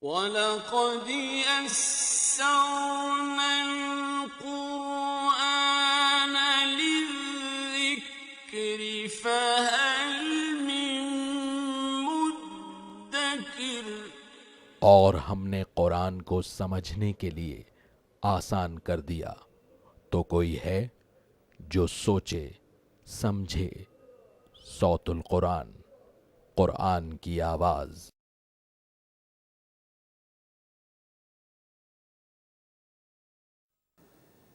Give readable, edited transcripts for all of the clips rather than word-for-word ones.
وَلَقَدْ يَسَّرْنَا الْقُرْآنَ لِلذِّكْرِ فَهَلْ مِن مُّدَّكِرٍ۔ اور ہم نے قرآن کو سمجھنے کے لیے آسان کر دیا، تو کوئی ہے جو سوچے سمجھے۔ صوت القرآن، قرآن کی آواز۔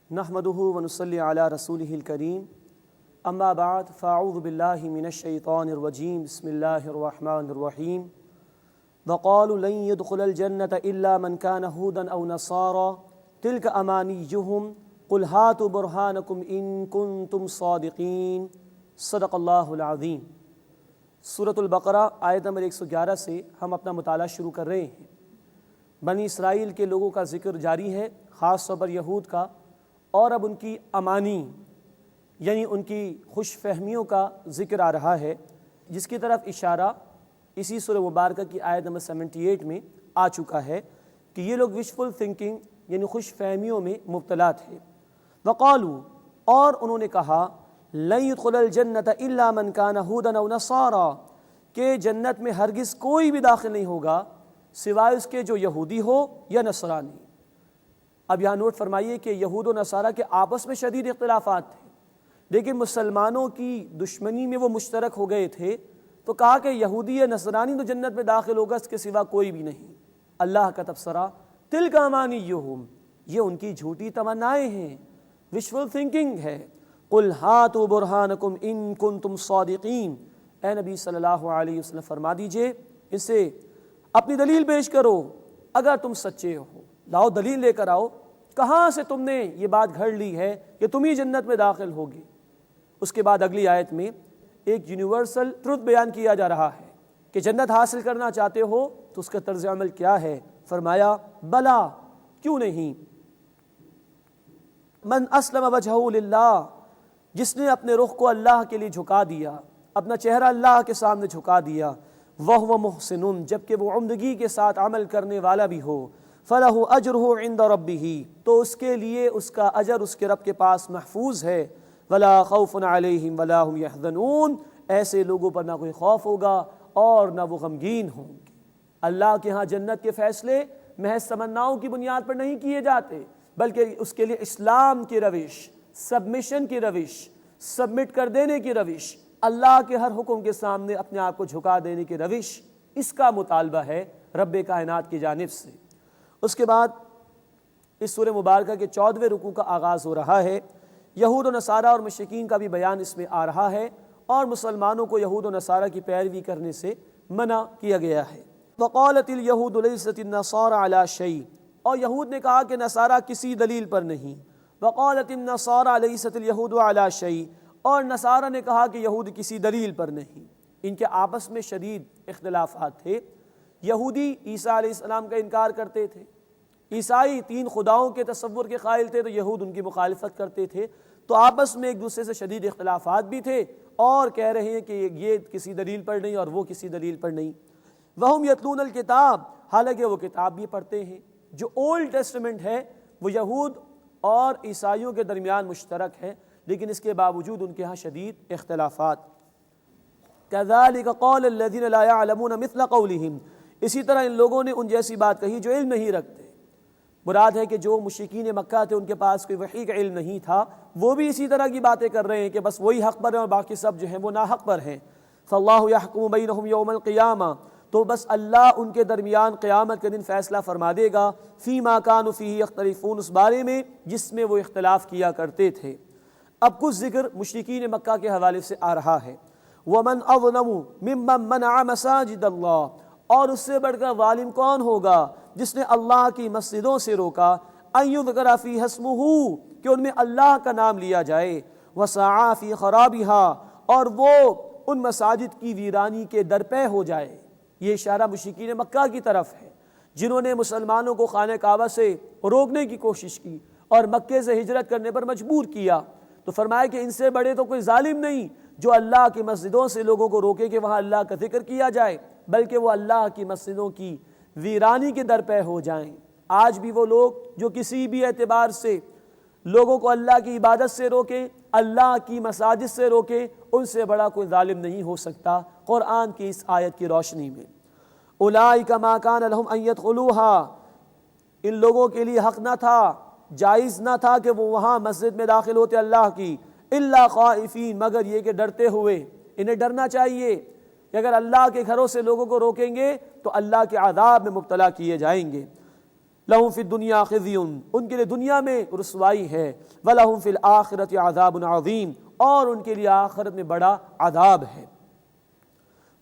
نحمده ونصلي على رسوله الكريم اما بعد فاعوذ بالله من الشيطان الرجيم بسم الله الرحمن الرحيم وقالوا لن يدخل الجنة إلا من كان هودا أو نصارى تلك أمانيهم قل هاتوا برهانكم إن كنتم صادقين صدق اللہ العظیم۔ سورۃ البقرہ آیت نمبر 111 سے ہم اپنا مطالعہ شروع کر رہے ہیں۔ بنی اسرائیل کے لوگوں کا ذکر جاری ہے، خاص طور پر یہود کا، اور اب ان کی امانی یعنی ان کی خوش فہمیوں کا ذکر آ رہا ہے، جس کی طرف اشارہ اسی سورہ مبارکہ کی آیت نمبر 78 میں آ چکا ہے کہ یہ لوگ وشفل تھنکنگ یعنی خوش فہمیوں میں مبتلا تھے۔ وقالوا، اور انہوں نے کہا، لن يدخل الجنة الا من كان هودا او نصارى، کہ جنت میں ہرگز کوئی بھی داخل نہیں ہوگا سوائے اس کے جو یہودی ہو یا نصرانی۔ اب یہاں نوٹ فرمائیے کہ یہود و نصارہ کے آپس میں شدید اختلافات تھے، لیکن مسلمانوں کی دشمنی میں وہ مشترک ہو گئے تھے، تو کہا کہ یہودی یا نصرانی تو جنت میں داخل ہوگا، اس کے سوا کوئی بھی نہیں۔ اللہ کا تبصرہ، تلک امانیہم، یہ ان کی جھوٹی تمنائیں ہیں، وشفل تھنکنگ ہے۔ قل ہاتوا برہانکم ان کنتم صادقین، اے نبی صلی اللہ علیہ وسلم فرما دیجئے اس سے اپنی دلیل پیش کرو اگر تم سچے ہو، لاؤ دلیل لے کر آؤ، کہاں سے تم نے یہ بات گھڑ لی ہے کہ تم ہی جنت میں داخل ہوگے۔ اس کے بعد اگلی آیت میں ایک یونیورسل ٹروتھ بیان کیا جا رہا ہے کہ جنت حاصل کرنا چاہتے ہو تو اس کا طرز عمل کیا ہے۔ فرمایا، بلا، کیوں نہیں، من اسلم وجہہ للہ، جس نے اپنے رخ کو اللہ کے لیے جھکا دیا، اپنا چہرہ اللہ کے سامنے جھکا دیا، وَهُوَ مُحْسِنٌ، جبکہ وہ عمدگی کے ساتھ عمل کرنے والا بھی ہو، فَلَهُ أَجْرُهُ عِنْدَ رَبِّهِ، تو اس کے لیے اس کا اجر اس کے رب کے پاس محفوظ ہے۔ وَلَا خَوْفٌ عَلَيْهِمْ وَلَا هُمْ يَحْزَنُونَ، ایسے لوگوں پر نہ کوئی خوف ہوگا اور نہ وہ غمگین ہوں گے۔ اللہ کے ہاں جنت کے فیصلے محض تمناؤں کی بنیاد پر نہیں کیے جاتے، بلکہ اس کے لیے اسلام کی روش، سبمیشن کی روش، سبمٹ کر دینے کی روش، اللہ کے ہر حکم کے سامنے اپنے آپ کو جھکا دینے کی روش، اس کا مطالبہ ہے رب کائنات کی جانب سے۔ اس کے بعد اس سورہ مبارکہ کے 14ویں رکوع کا آغاز ہو رہا ہے۔ یہود و نصارہ اور مشرکین کا بھی بیان اس میں آ رہا ہے، اور مسلمانوں کو یہود و نصارہ کی پیروی کرنے سے منع کیا گیا ہے۔ وقالت اليہود لیست النصارى علی شیء، اور یہود نے کہا کہ نصارہ کسی دلیل پر نہیں۔ وقالت النصارى لیست اليہود علی شیء، اور نصارہ نے کہا کہ یہود کسی دلیل پر نہیں۔ ان کے آپس میں شدید اختلافات تھے۔ یہودی عیسیٰ علیہ السلام کا انکار کرتے تھے، عیسائی 3 خداؤں کے تصور کے قائل تھے، تو یہود ان کی مخالفت کرتے تھے، تو آپس میں ایک دوسرے سے شدید اختلافات بھی تھے، اور کہہ رہے ہیں کہ یہ کسی دلیل پر نہیں اور وہ کسی دلیل پر نہیں۔ وَهُمْ يَتْلُونَ الْكِتَابَ، حالانکہ وہ کتاب بھی پڑھتے ہیں۔ جو اولڈ ٹیسٹمنٹ ہے وہ یہود اور عیسائیوں کے درمیان مشترک ہے، لیکن اس کے باوجود ان کے ہاں شدید اختلافات۔ كَذَلِكَ قَالَ الَّذِينَ لَا يَعْلَمُونَ مِثْلَ قَوْلِهِمْ، اسی طرح ان لوگوں نے ان جیسی بات کہی جو علم نہیں رکھتے۔ مراد ہے کہ جو مشرکین مکہ تھے ان کے پاس کوئی وحی کا علم نہیں تھا، وہ بھی اسی طرح کی باتیں کر رہے ہیں کہ بس وہی حق پر ہیں اور باقی سب جو ہیں وہ ناحق پر ہیں۔ فَاللَّهُ يَحْكُمُ بَيْنَهُمْ يَوْمَ الْقِيَامَةِ، تو بس اللہ ان کے درمیان قیامت کے دن فیصلہ فرما دے گا، فِيمَا كَانُوا فِيهِ يَخْتَلِفُونَ، اس بارے میں جس میں وہ اختلاف کیا کرتے تھے۔ اب کچھ ذکر مشرکین مکہ کے حوالے سے آ رہا ہے۔ وَمَنْ أَظْلَمُ مِمَّنْ مَنَعَ مَسَاجِدَ اللَّهِ، اور اس سے بڑھ کر ظالم کون ہوگا جس نے اللہ کی مسجدوں سے روکا، أَن يُذْكَرَ فِيهَا اسْمُهُ، کہ ان میں اللہ کا نام لیا جائے، وَسَعَىٰ فِي خَرَابِهَا، اور وہ ان مساجد کی ویرانی کے درپے ہو جائے۔ یہ اشارہ مشرکین مکہ کی طرف ہے، جنہوں نے مسلمانوں کو خانہ کعبہ سے روکنے کی کوشش کی اور مکے سے ہجرت کرنے پر مجبور کیا، تو فرمایا کہ ان سے بڑے تو کوئی ظالم نہیں جو اللہ کی مسجدوں سے لوگوں کو روکے کہ وہاں اللہ کا ذکر کیا جائے، بلکہ وہ اللہ کی مسجدوں کی ویرانی کے در پہ ہو جائیں۔ آج بھی وہ لوگ جو کسی بھی اعتبار سے لوگوں کو اللہ کی عبادت سے روکے، اللہ کی مساجد سے روکے، ان سے بڑا کوئی ظالم نہیں ہو سکتا قرآن کی اس آیت کی روشنی میں۔ اولئک ما کان لہم ان یدخلوها، ان لوگوں کے لیے حق نہ تھا، جائز نہ تھا کہ وہ وہاں مسجد میں داخل ہوتے اللہ کی، الا خائفین، مگر یہ کہ ڈرتے ہوئے۔ انہیں ڈرنا چاہیے کہ اگر اللہ کے گھروں سے لوگوں کو روکیں گے تو اللہ کے عذاب میں مبتلا کیے جائیں گے۔ لہم فی الدنیا خزی، ان کے لیے دنیا میں رسوائی ہے، ولہم فی الآخرۃ عذاب عظیم، اور ان کے لیے آخرت میں بڑا عذاب ہے۔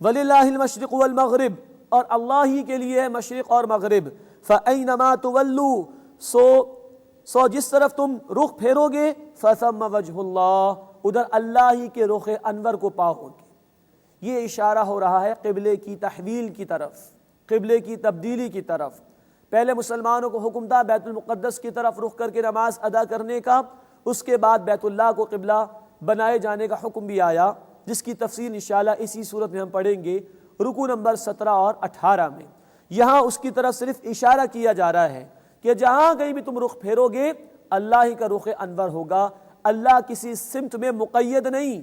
وللہ المشرق والمغرب، اور اللہ ہی کے لیے ہے مشرق اور مغرب۔ فأینما تولوا، سو جس طرف تم رخ پھیرو گے، فثم وجہ اللہ، ادھر اللہ ہی کے رخ انور کو پاؤ گے۔ یہ اشارہ ہو رہا ہے قبلے کی تحویل کی طرف، قبلے کی تبدیلی کی طرف۔ پہلے مسلمانوں کو حکم تھا بیت المقدس کی طرف رخ کر کے نماز ادا کرنے کا، اس کے بعد بیت اللہ کو قبلہ بنائے جانے کا حکم بھی آیا، جس کی تفصیل انشاءاللہ اسی صورت میں ہم پڑھیں گے رکوع نمبر 17 اور 18 میں۔ یہاں اس کی طرف صرف اشارہ کیا جا رہا ہے کہ جہاں کہیں بھی تم رخ پھیرو گے اللہ ہی کا رخ انور ہوگا، اللہ کسی سمت میں مقید نہیں۔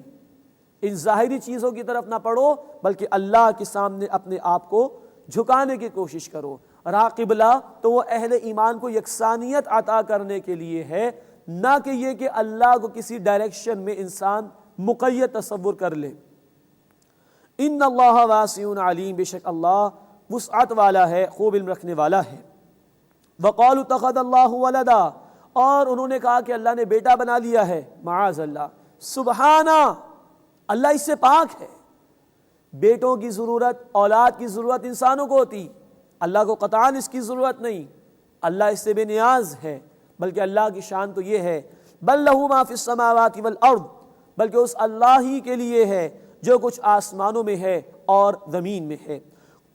ان ظاہری چیزوں کی طرف نہ پڑھو بلکہ اللہ کے سامنے اپنے آپ کو جھکانے کی کوشش کرو۔ راہ قبلہ تو وہ اہل ایمان کو یکسانیت عطا کرنے کے لیے ہے، نہ کہ یہ کہ اللہ کو کسی ڈائریکشن میں انسان مقید تصور کر لے۔ ان اللہ واسع علیم، بے شک اللہ وسعت والا ہے، خوب علم رکھنے والا ہے۔ وقالوا اتخذ اللہ ولدا، اور انہوں نے کہا کہ اللہ نے بیٹا بنا لیا ہے، معاذ اللہ، سبحانہ، اللہ اس سے پاک ہے۔ بیٹوں کی ضرورت، اولاد کی ضرورت انسانوں کو ہوتی، اللہ کو قطعاً اس کی ضرورت نہیں، اللہ اس سے بے نیاز ہے، بلکہ اللہ کی شان تو یہ ہے بل لہ ما فی السماوات والارض، بلکہ اس اللہ ہی کے لیے ہے جو کچھ آسمانوں میں ہے اور زمین میں ہے۔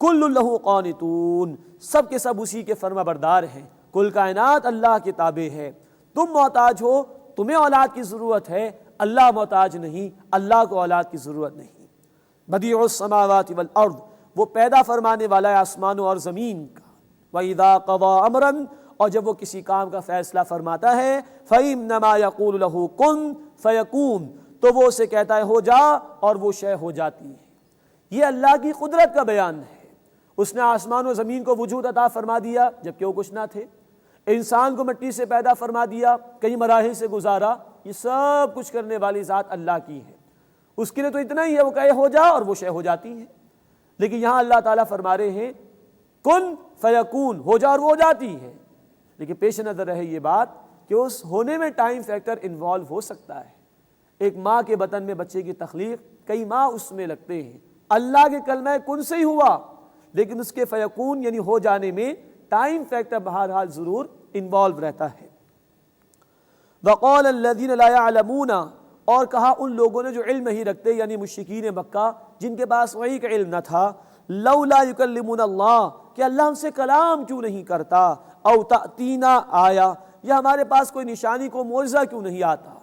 کل لہ قانتون، سب کے سب اسی کے فرما بردار ہیں، کل کائنات اللہ کے تابع ہے۔ تم محتاج ہو، تمہیں اولاد کی ضرورت ہے، اللہ محتاج نہیں، اللہ کو اولاد کی ضرورت نہیں۔ بدیع السماوات والارض، وہ پیدا فرمانے والا ہے آسمانوں اور زمین کا۔ وَإِذَا قَضَى أَمْرًا، اور جب وہ کسی کام کا فیصلہ فرماتا ہے، فَإِنَّمَا يَقُولُ لَهُ كُن فَيَكُونُ، تو وہ اسے کہتا ہے ہو جا، اور وہ شے ہو جاتی ہے۔ یہ اللہ کی قدرت کا بیان ہے۔ اس نے آسمان و زمین کو وجود عطا فرما دیا جبکہ وہ کچھ نہ تھے، انسان کو مٹی سے پیدا فرما دیا، کئی مراحل سے گزارا، یہ سب کچھ کرنے والی ذات اللہ کی ہے۔ اس کے لیے تو اتنا ہی ہے، وہ کہے ہو جا اور وہ شے ہو جاتی ہے۔ لیکن یہاں اللہ تعالیٰ فرما رہے ہیں کن فیکون، ہو جا اور وہ ہو جاتی ہے۔ لیکن پیش نظر رہے یہ بات کہ اس ہونے میں ٹائم فیکٹر انوالو ہو سکتا ہے۔ ایک ماں کے بطن میں بچے کی تخلیق، کئی ماہ اس میں لگتے ہیں، اللہ کے کلمہ کن سے ہی ہوا، لیکن اس کے فیکون یعنی ہو جانے میں ٹائم فیکٹر بہرحال ضرور انوالو رہتا ہے۔ وقال الذین لا يعلمون، اور کہا ان لوگوں نے جو علم نہیں رکھتے یعنی مشرکین مکہ جن کے پاس وحی کا علم نہ تھا، لولا یکلمون اللہ، کہ اللہ ہم سے کلام کیوں نہیں کرتا، او تأتینا آیا، یا ہمارے پاس کوئی نشانی کو معجزہ کیوں نہیں آتا۔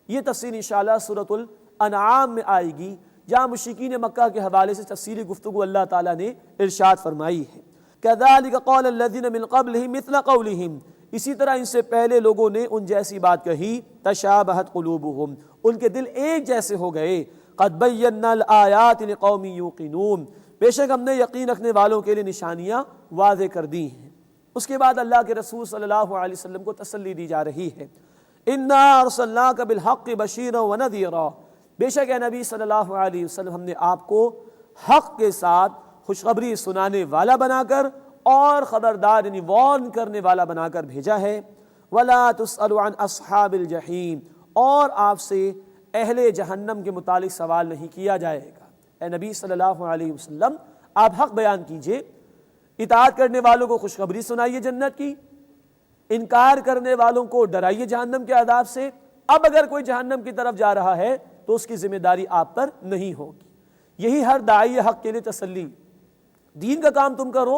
یہ تفصیل انشاءاللہ سورۃ الانعام میں آئے گی، جہاں مشرکین مکہ کے حوالے سے تفصیلی گفتگو اللہ تعالیٰ نے ارشاد فرمائی ہے۔ كذلك قال الذين من قبلهم مثل قولهم، اسی طرح ان سے پہلے لوگوں نے ان جیسی بات کہی، تشابہت قلوبهم، ان کے دل ایک جیسے ہو گئے، قد بینا الآیات لقوم یوقنون، بے شک ہم نے یقین رکھنے والوں کے لیے نشانیاں واضح کر دی ہیں۔ اس کے بعد اللہ کے رسول صلی اللہ علیہ وسلم کو تسلی دی جا رہی ہے، انا ارسلناک بالحق بشیرا ونذیرا، بے شک اے نبی صلی اللہ علیہ وسلم ہم نے آپ کو حق کے ساتھ خوشخبری سنانے والا بنا کر اور خبردار یعنی وارن کرنے والا بنا کر بھیجا ہے۔ وَلَا تُسْأَلُ عَنْ أَصْحَابِ الْجَحِيمِ، اور آپ سے اہل جہنم کے متعلق سوال نہیں کیا جائے گا۔ اے نبی صلی اللہ علیہ وسلم آپ حق بیان کیجئے، اطاعت کرنے والوں کو خوشخبری سنائیے جنت کی، انکار کرنے والوں کو ڈرائیے جہنم کے عذاب سے۔ اب اگر کوئی جہنم کی طرف جا رہا ہے تو اس کی ذمہ داری آپ پر نہیں ہوگی۔ یہی ہر داعی حق کے لیے تسلی، دین کا کام تم کرو،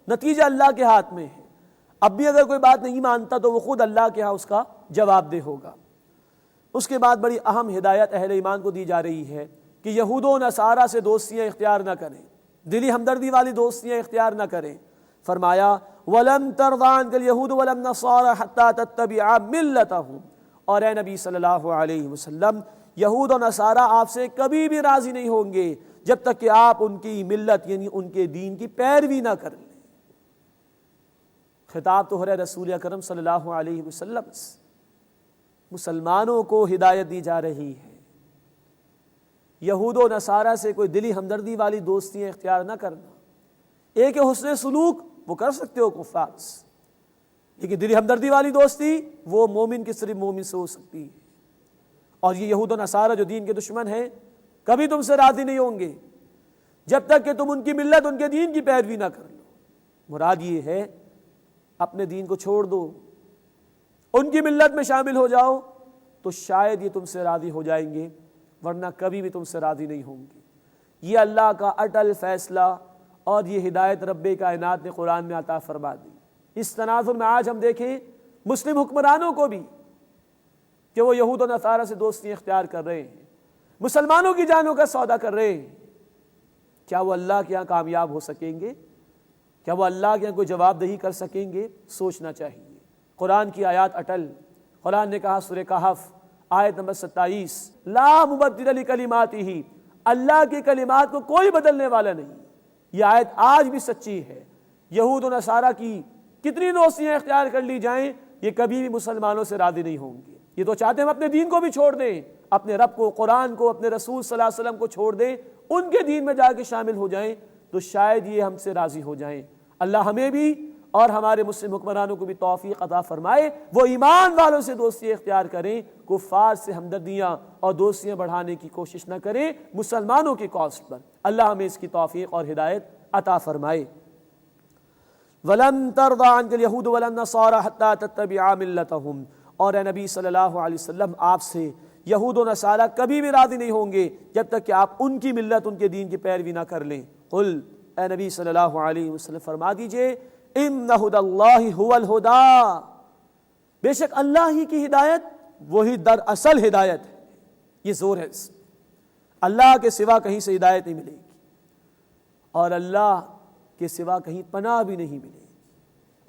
نتیجہ اللہ کے ہاتھ میں ہے۔ اب بھی اگر کوئی بات نہیں مانتا تو وہ خود اللہ کے ہاں اس کا جواب دہ ہوگا۔ اس کے بعد بڑی اہم ہدایت اہل ایمان کو دی جا رہی ہے کہ یہود و نصارہ سے دوستیاں اختیار نہ کریں، دلی ہمدردی والی دوستیاں اختیار نہ کریں۔ فرمایا وَلَمْ تَرْضَ عَنْكَ الْيَهُودُ وَلَا النَّصَارَى حَتَّى تَتَّبِعَ مِلَّتَهُمْ، اور اے نبی صلی اللہ علیہ وسلم، یہود و نصارہ آپ سے کبھی بھی راضی نہیں ہوں گے جب تک کہ آپ ان کی ملت یعنی ان کے دین کی پیروی نہ کر لیں۔ خطاب تو ہو رہا ہے رسول اکرم صلی اللہ علیہ وسلم سے، مسلمانوں کو ہدایت دی جا رہی ہے، یہود و نصارہ سے کوئی دلی ہمدردی والی دوستیاں اختیار نہ کرنا۔ ایک حسن سلوک وہ کر سکتے ہو کفار سے، لیکن دلی ہمدردی والی دوستی وہ مومن کی صرف مومن سے ہو سکتی ہے۔ اور یہ یہود و نصارہ جو دین کے دشمن ہیں کبھی تم سے راضی نہیں ہوں گے جب تک کہ تم ان کی ملت ان کے دین کی پیروی نہ کر لو۔ مراد یہ ہے اپنے دین کو چھوڑ دو، ان کی ملت میں شامل ہو جاؤ تو شاید یہ تم سے راضی ہو جائیں گے، ورنہ کبھی بھی تم سے راضی نہیں ہوں گے۔ یہ اللہ کا اٹل فیصلہ اور یہ ہدایت رب کائنات نے قرآن میں عطا فرما دی۔ اس تناظر میں آج ہم دیکھیں مسلم حکمرانوں کو بھی کہ وہ یہود و نصارہ سے دوستی اختیار کر رہے ہیں، مسلمانوں کی جانوں کا سودا کر رہے ہیں، کیا وہ اللہ کے ہاں کامیاب ہو سکیں گے؟ کیا وہ اللہ کے ہاں کوئی جواب دہی کر سکیں گے؟ سوچنا چاہیے۔ قرآن کی آیات اٹل، قرآن نے کہا سورہ کہف آیت نمبر 27 لا مبدل لکلماتہ، اللہ کے کلمات کو کوئی بدلنے والا نہیں۔ یہ آیت آج بھی سچی ہے۔ یہود و نصارہ کی کتنی دوستیاں اختیار کر لی جائیں یہ کبھی بھی مسلمانوں سے راضی نہیں ہوں گے۔ یہ تو چاہتے ہیں ہم اپنے دین کو بھی چھوڑ دیں، اپنے رب کو، قرآن کو، اپنے رسول صلی اللہ علیہ وسلم کو چھوڑ دیں، ان کے دین میں جا کے شامل ہو جائیں تو شاید یہ ہم سے راضی ہو جائیں۔ اللہ ہمیں بھی اور ہمارے مسلم حکمرانوں کو بھی توفیق عطا فرمائے وہ ایمان والوں سے دوستی اختیار کریں، کفار سے ہمدردیاں اور دوستیاں بڑھانے کی کوشش نہ کریں مسلمانوں کی کاسٹ پر۔ اللہ ہمیں اس کی توفیق اور ہدایت عطا فرمائے۔ وَلَن تَرْضَ عَنْكَ الْيَهُودُ وَلَا النَّصَارَى حَتَّى تَتَّبِعَ مِلَّتَهُمْ، اور اے نبی صلی اللہ علیہ وسلم آپ سے یہود و نصارہ کبھی بھی راضی نہیں ہوں گے جب تک کہ آپ ان کی ملت ان کے دین کی پیروی نہ کر لیں۔ قل، اے نبی صلی اللہ علیہ وسلم فرما دیجئے ان ھدی اللہ ھو الھدی، بے شک اللہ ہی کی ہدایت وہی دراصل ہدایت ہے۔ یہ زور ہے اس میں، اللہ کے سوا کہیں سے ہدایت نہیں ملے گی اور اللہ کے سوا کہیں پناہ بھی نہیں ملے گی،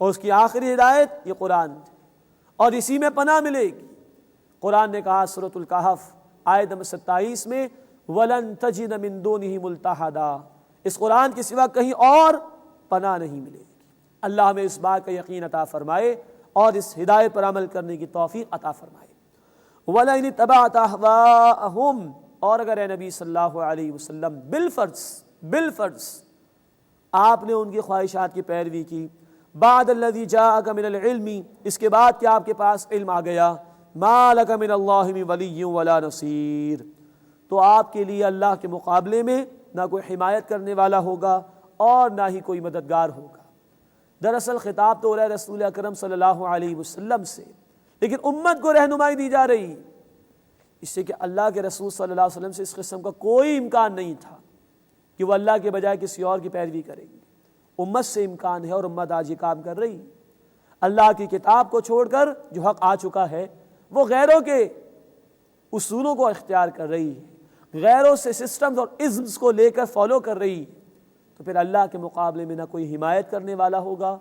اور اس کی آخری ہدایت یہ قرآن ہے اور اسی میں پناہ ملے گی۔ قرآن نے کہا سورۃ الکہف آیت نمبر 27 میں وَلَن تَجِدَ مِن دُونِهِ مُلْتَحَدًا، اس قرآن کے سوا کہیں اور پناہ نہیں ملے گی۔ اللہ ہمیں اس بات کا یقین عطا فرمائے اور اس ہدایت پر عمل کرنے کی توفیق عطا فرمائے۔ وَلَئِنِ اتَّبَعْتَ أَهْوَاءَهُمْ، اور اگر اے نبی صلی اللہ علیہ وسلم بالفرض آپ نے ان کی خواہشات کی پیروی کی، بعد الذی جاءک من العلم، اس کے بعد کہ آپ کے پاس علم آ گیا، ما لک من اللہ من ولی ولا نصیر، تو آپ کے لیے اللہ کے مقابلے میں نہ کوئی حمایت کرنے والا ہوگا اور نہ ہی کوئی مددگار ہوگا۔ دراصل خطاب تو ہو رہا ہے رسول اکرم صلی اللہ علیہ وسلم سے، لیکن امت کو رہنمائی دی جا رہی اس سے کہ اللہ کے رسول صلی اللہ علیہ وسلم سے اس قسم کا کوئی امکان نہیں تھا کہ وہ اللہ کے بجائے کسی اور کی پیروی کریں گے۔ امت سے امکان ہے اور امت آج یہ کام کر رہی ہے۔ اللہ کی کتاب کو چھوڑ کر جو حق آ چکا ہے وہ غیروں کے اصولوں کو اختیار کر رہی ہے، غیروں سے سسٹمز اور ازمز کو لے کر فالو کر رہی ہے، تو پھر اللہ کے مقابلے میں نہ کوئی حمایت کرنے والا ہوگا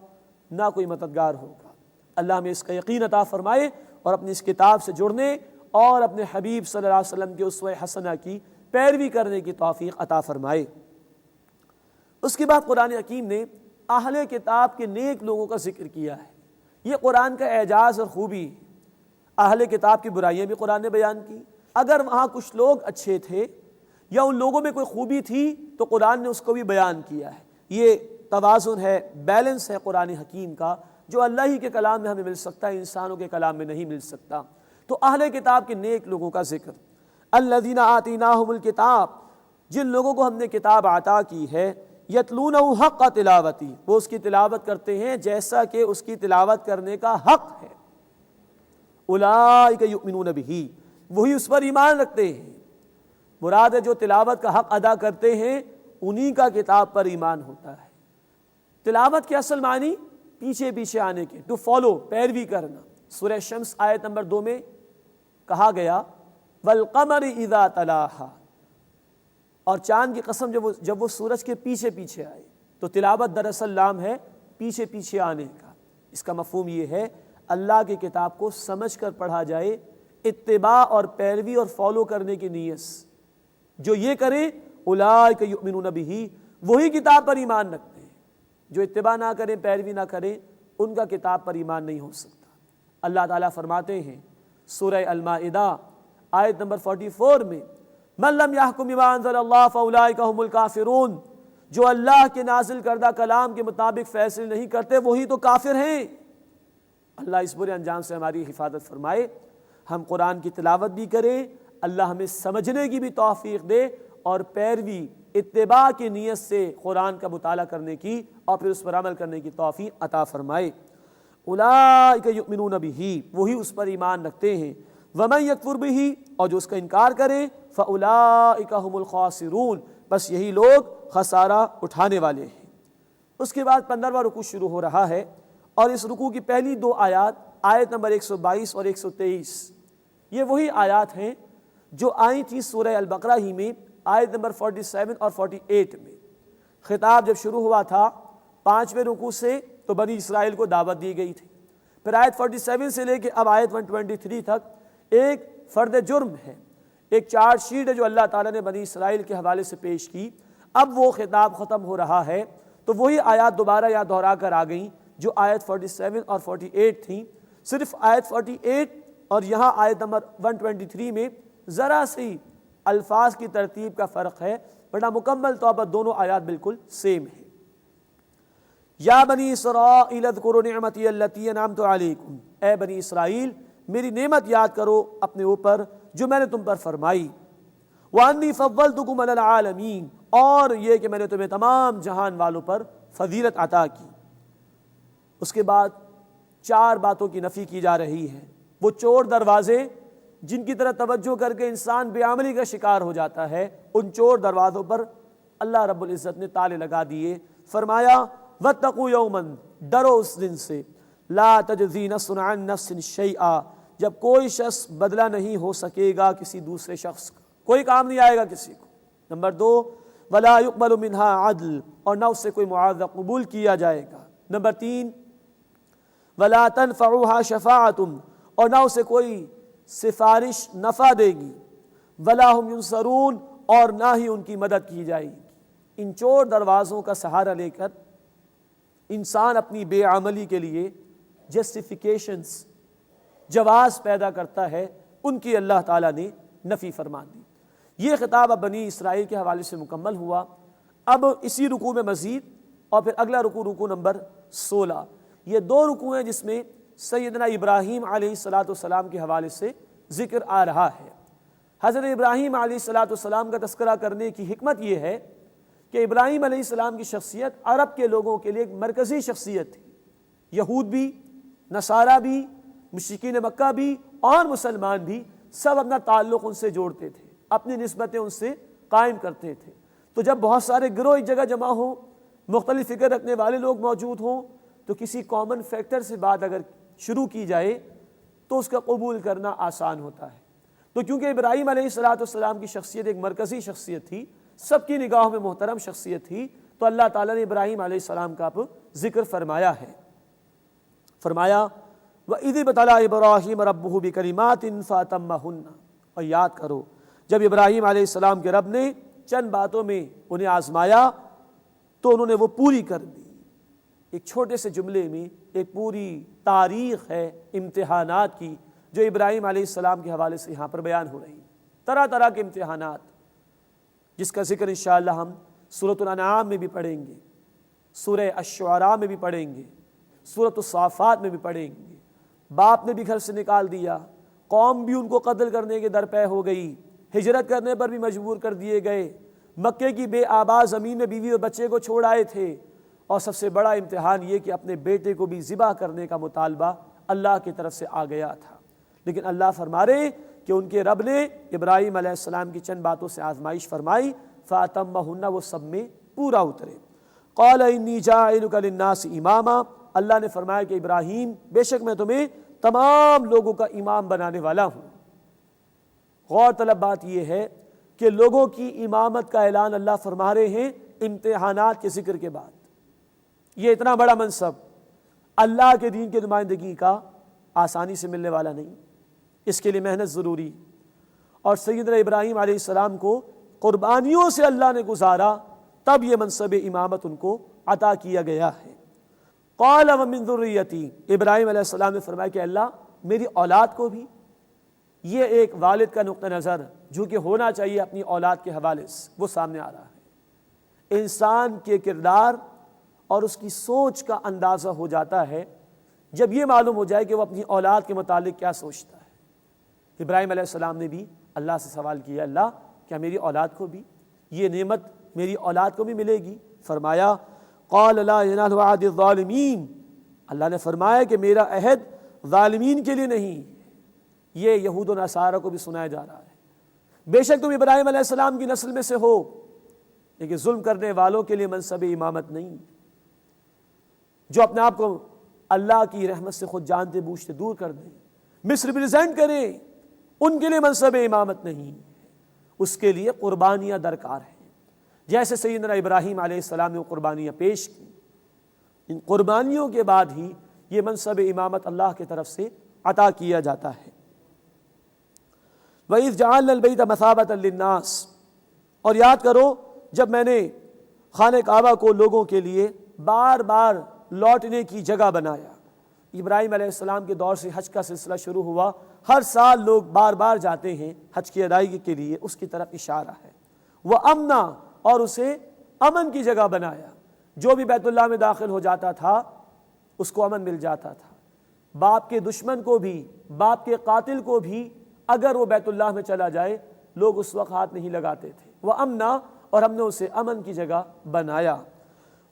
نہ کوئی مددگار ہوگا۔ اللہ ہمیں اس کا یقین عطا فرمائے اور اپنی اس کتاب سے جڑنے اور اپنے حبیب صلی اللہ علیہ وسلم کے اسوہ حسنہ کی پیروی کرنے کی توفیق عطا فرمائے۔ اس کے بعد قرآن حکیم نے اہل کتاب کے نیک لوگوں کا ذکر کیا ہے۔ یہ قرآن کا اعجاز اور خوبی ہے۔ اہل کتاب کی برائیاں بھی قرآن نے بیان کی، اگر وہاں کچھ لوگ اچھے تھے یا ان لوگوں میں کوئی خوبی تھی تو قرآن نے اس کو بھی بیان کیا ہے۔ یہ توازن ہے، بیلنس ہے قرآن حکیم کا، جو اللہ ہی کے کلام میں ہمیں مل سکتا ہے، انسانوں کے کلام میں نہیں مل سکتا۔ تو اہل کتاب کے نیک لوگوں کا ذکر، الذین آتیناہم الکتاب، جن لوگوں کو ہم نے کتاب عطا کی ہے، یتلونہ حق تلاوتی، وہ اس کی تلاوت کرتے ہیں جیسا کہ اس کی تلاوت کرنے کا حق ہے، اولئک یؤمنون بہ، وہی اس پر ایمان رکھتے ہیں۔ مراد ہے جو تلاوت کا حق ادا کرتے ہیں انہی کا کتاب پر ایمان ہوتا ہے۔ تلاوت کے اصل معنی پیچھے پیچھے آنے کے، ٹو فالو، پیروی کرنا۔ سورہ شمس آیت نمبر 2 میں کہا گیا والقمر اذا تلاہا، اور چاند کی قسم جب وہ سورج کے پیچھے پیچھے آئے، تو تلاوت دراصل نام ہے پیچھے پیچھے آنے کا۔ اس کا مفہوم یہ ہے اللہ کی کتاب کو سمجھ کر پڑھا جائے، اتباع اور پیروی اور فالو کرنے کی نیت سے۔ جو یہ کرے اولئک یؤمنون بہ، وہی کتاب پر ایمان رکھتے ہیں۔ جو اتباع نہ کریں، پیروی نہ کریں، ان کا کتاب پر ایمان نہیں ہو سکتا۔ اللہ تعالیٰ فرماتے ہیں سورہ المائدہ آیت نمبر 44 میں، من لم یحکم بما انزل اللہ فاولئک هم الکافرون، جو اللہ کے نازل کردہ کلام کے مطابق فیصلے نہیں کرتے وہی تو کافر ہیں۔ اللہ اس برے انجام سے ہماری حفاظت فرمائے۔ ہم قرآن کی تلاوت بھی کریں، اللہ ہمیں سمجھنے کی بھی توفیق دے، اور پیروی اتباع کی نیت سے قرآن کا مطالعہ کرنے کی اور پھر اس پر عمل کرنے کی توفیق عطا فرمائے۔ اولئک یؤمنون بہ، وہی اس پر ایمان رکھتے ہیں۔ ومن یکفر بہ، اور جو اس کا انکار کرے، فاولئک هم الخاسرون، بس یہی لوگ خسارہ اٹھانے والے ہیں۔ اس کے بعد 15واں رکوع شروع ہو رہا ہے، اور اس رکوع کی پہلی دو آیات، آیت نمبر 122 اور 123، یہ وہی آیات ہیں جو آئی تھی سورہ البقرہ ہی میں آیت نمبر 47 اور 48 میں۔ خطاب جب شروع ہوا تھا 5ویں رکوع سے تو بنی اسرائیل کو دعوت دی گئی تھی، پھر آیت 47 سے لے کے اب آیت 123 تک ایک فرد جرم ہے، ایک چارج شیٹ ہے جو اللہ تعالیٰ نے بنی اسرائیل کے حوالے سے پیش کی۔ اب وہ خطاب ختم ہو رہا ہے تو وہی آیات دوبارہ یہاں دہرا کر آ گئیں جو آیت 47 اور 48 تھیں۔ صرف آیت 48 اور یہاں آیت نمبر 123 میں ذرا سی الفاظ کی ترتیب کا فرق ہے، ورنہ مکمل طور پر دونوں آیات بالکل سیم ہیں۔ یا بنی اسرائیل اذکروا نعمتی التی انعمت علیکم، اے بنی اسرائیل میری نعمت یاد کرو اپنے اوپر جو میں نے تم پر فرمائی۔ وانی فضلتکم علی العالمین، اور یہ کہ میں نے تمہیں تمام جہان والوں پر فضیلت عطا کی۔ اس کے بعد 4 باتوں کی نفی کی جا رہی ہے، وہ چور دروازے جن کی طرف توجہ کر کے انسان بے عملی کا شکار ہو جاتا ہے، ان چور دروازوں پر اللہ رب العزت نے تالے لگا دیے۔ فرمایا واتقوا یوما، ڈرو اس دن سے، لا تجزی نفس عن نفس شیئا، جب کوئی شخص بدلہ نہیں ہو سکے گا کسی دوسرے شخص کا، کوئی کام نہیں آئے گا کسی کو۔ نمبر 2، ولا یقبل منها عدل، اور نہ اس سے کوئی معاوضہ قبول کیا جائے گا۔ نمبر 3، ولا تنفعها شفاعۃ، اور نہ اسے کوئی سفارش نفع دے گی۔ ولا هم ينصرون، اور نہ ہی ان کی مدد کی جائے گی۔ ان چور دروازوں کا سہارا لے کر انسان اپنی بے عملی کے لیے جسٹیفیکیشنز، جواز پیدا کرتا ہے، ان کی اللہ تعالیٰ نے نفی فرما دی۔ یہ خطاب اب بنی اسرائیل کے حوالے سے مکمل ہوا۔ اب اسی رکوع میں مزید، اور پھر اگلا رکوع نمبر 16، یہ 2 رکوع ہیں جس میں سیدنا ابراہیم علیہ السلام کے حوالے سے ذکر آ رہا ہے۔ حضرت ابراہیم علیہ السلام کا تذکرہ کرنے کی حکمت یہ ہے کہ ابراہیم علیہ السلام کی شخصیت عرب کے لوگوں کے لیے ایک مرکزی شخصیت تھی۔ یہود بھی، نصارہ بھی، مشرکین مکہ بھی اور مسلمان بھی سب اپنا تعلق ان سے جوڑتے تھے، اپنی نسبتیں ان سے قائم کرتے تھے۔ تو جب بہت سارے گروہ ایک جگہ جمع ہوں، مختلف فکر رکھنے والے لوگ موجود ہوں، تو کسی کامن فیکٹر سے بات اگر شروع کی جائے تو اس کا قبول کرنا آسان ہوتا ہے۔ تو کیونکہ ابراہیم علیہ السلام کی شخصیت ایک مرکزی شخصیت تھی، سب کی نگاہوں میں محترم شخصیت تھی، تو اللہ تعالیٰ نے ابراہیم علیہ السلام کا ذکر فرمایا ہے۔ فرمایا وَإِذِ ابْتَلَىٰ إِبْرَاهِيمَ رَبُّهُ بِكَلِمَاتٍ فَأَتَمَّهُنَّ، اور یاد کرو جب ابراہیم علیہ السلام کے رب نے چند باتوں میں انہیں آزمایا تو انہوں نے وہ پوری کر دی۔ ایک چھوٹے سے جملے میں ایک پوری تاریخ ہے امتحانات کی جو ابراہیم علیہ السلام کے حوالے سے یہاں پر بیان ہو رہی ہے، طرح طرح کے امتحانات، جس کا ذکر انشاءاللہ ہم سورۃ الانعام میں بھی پڑھیں گے، سورہ الشعراء میں بھی پڑھیں گے، سورۃ الصافات میں بھی پڑھیں گے۔ باپ نے بھی گھر سے نکال دیا، قوم بھی ان کو قتل کرنے کے درپے ہو گئی، ہجرت کرنے پر بھی مجبور کر دیے گئے، مکے کی بے آباد زمین میں بیوی اور بچے کو چھوڑ آئے تھے، اور سب سے بڑا امتحان یہ کہ اپنے بیٹے کو بھی ذبح کرنے کا مطالبہ اللہ کی طرف سے آ گیا تھا۔ لیکن اللہ فرما رہے کہ ان کے رب نے ابراہیم علیہ السلام کی چند باتوں سے آزمائش فرمائی، فَأَتَمَّهُنَّ، وہ سب میں پورا اترے۔ قَالَ إِنِّي جَاعِلُكَ لِلنَّاسِ إِمَامًا، اللہ نے فرمایا کہ ابراہیم بے شک میں تمہیں تمام لوگوں کا امام بنانے والا ہوں۔ غور طلب بات یہ ہے کہ لوگوں کی امامت کا اعلان اللہ فرما رہے ہیں امتحانات کے ذکر کے بعد۔ یہ اتنا بڑا منصب اللہ کے دین کی نمائندگی کا آسانی سے ملنے والا نہیں، اس کے لیے محنت ضروری۔ اور سیدنا ابراہیم علیہ السلام کو قربانیوں سے اللہ نے گزارا، تب یہ منصب امامت ان کو عطا کیا گیا ہے۔ قال ومن ذریتی، ابراہیم علیہ السلام نے فرمایا کہ اللہ میری اولاد کو بھی۔ یہ ایک والد کا نقطہ نظر جو کہ ہونا چاہیے اپنی اولاد کے حوالے سے، وہ سامنے آ رہا ہے۔ انسان کے کردار اور اس کی سوچ کا اندازہ ہو جاتا ہے جب یہ معلوم ہو جائے کہ وہ اپنی اولاد کے متعلق کیا سوچتا ہے۔ ابراہیم علیہ السلام نے بھی اللہ سے سوال کیا، اللہ کیا میری اولاد کو بھی یہ نعمت میری اولاد کو بھی ملے گی؟ فرمایا قال لا ینال عہد الظالمین، اللہ نے فرمایا کہ میرا عہد ظالمین کے لیے نہیں۔ یہ یہود و نصارہ کو بھی سنایا جا رہا ہے، بے شک تم ابراہیم علیہ السلام کی نسل میں سے ہو، لیکن ظلم کرنے والوں کے لیے منصب امامت نہیں۔ جو اپنے آپ کو اللہ کی رحمت سے خود جانتے بوجھتے دور کر دیں، مس ریپرزینٹ کریں، ان کے لیے منصب امامت نہیں، اس کے لیے قربانیاں درکار ہیں۔ جیسے سیدنا ابراہیم علیہ السلام نے قربانیاں پیش کی، ان قربانیوں کے بعد ہی یہ منصب امامت اللہ کی طرف سے عطا کیا جاتا ہے۔ وَإِذْ جَعَلْنَا الْبَيْتَ مَثَابَةً لِلنَّاسِ، اور یاد کرو جب میں نے خانہ کعبہ کو لوگوں کے لیے بار بار لوٹنے کی جگہ بنایا۔ ابراہیم علیہ السلام کے دور سے حج کا سلسلہ شروع ہوا، ہر سال لوگ بار بار جاتے ہیں حج کی ادائیگی کے لیے، اس کی طرف اشارہ ہے۔ وَأَمْنًا، اور اسے امن کی جگہ بنایا، جو بھی بیت اللہ میں داخل ہو جاتا تھا اس کو امن مل جاتا تھا۔ باپ کے دشمن کو بھی، باپ کے قاتل کو بھی اگر وہ بیت اللہ میں چلا جائے لوگ اس وقت ہاتھ نہیں لگاتے تھے۔ وَأَمْنًا، اور ہم نے اسے امن کی جگہ بنایا۔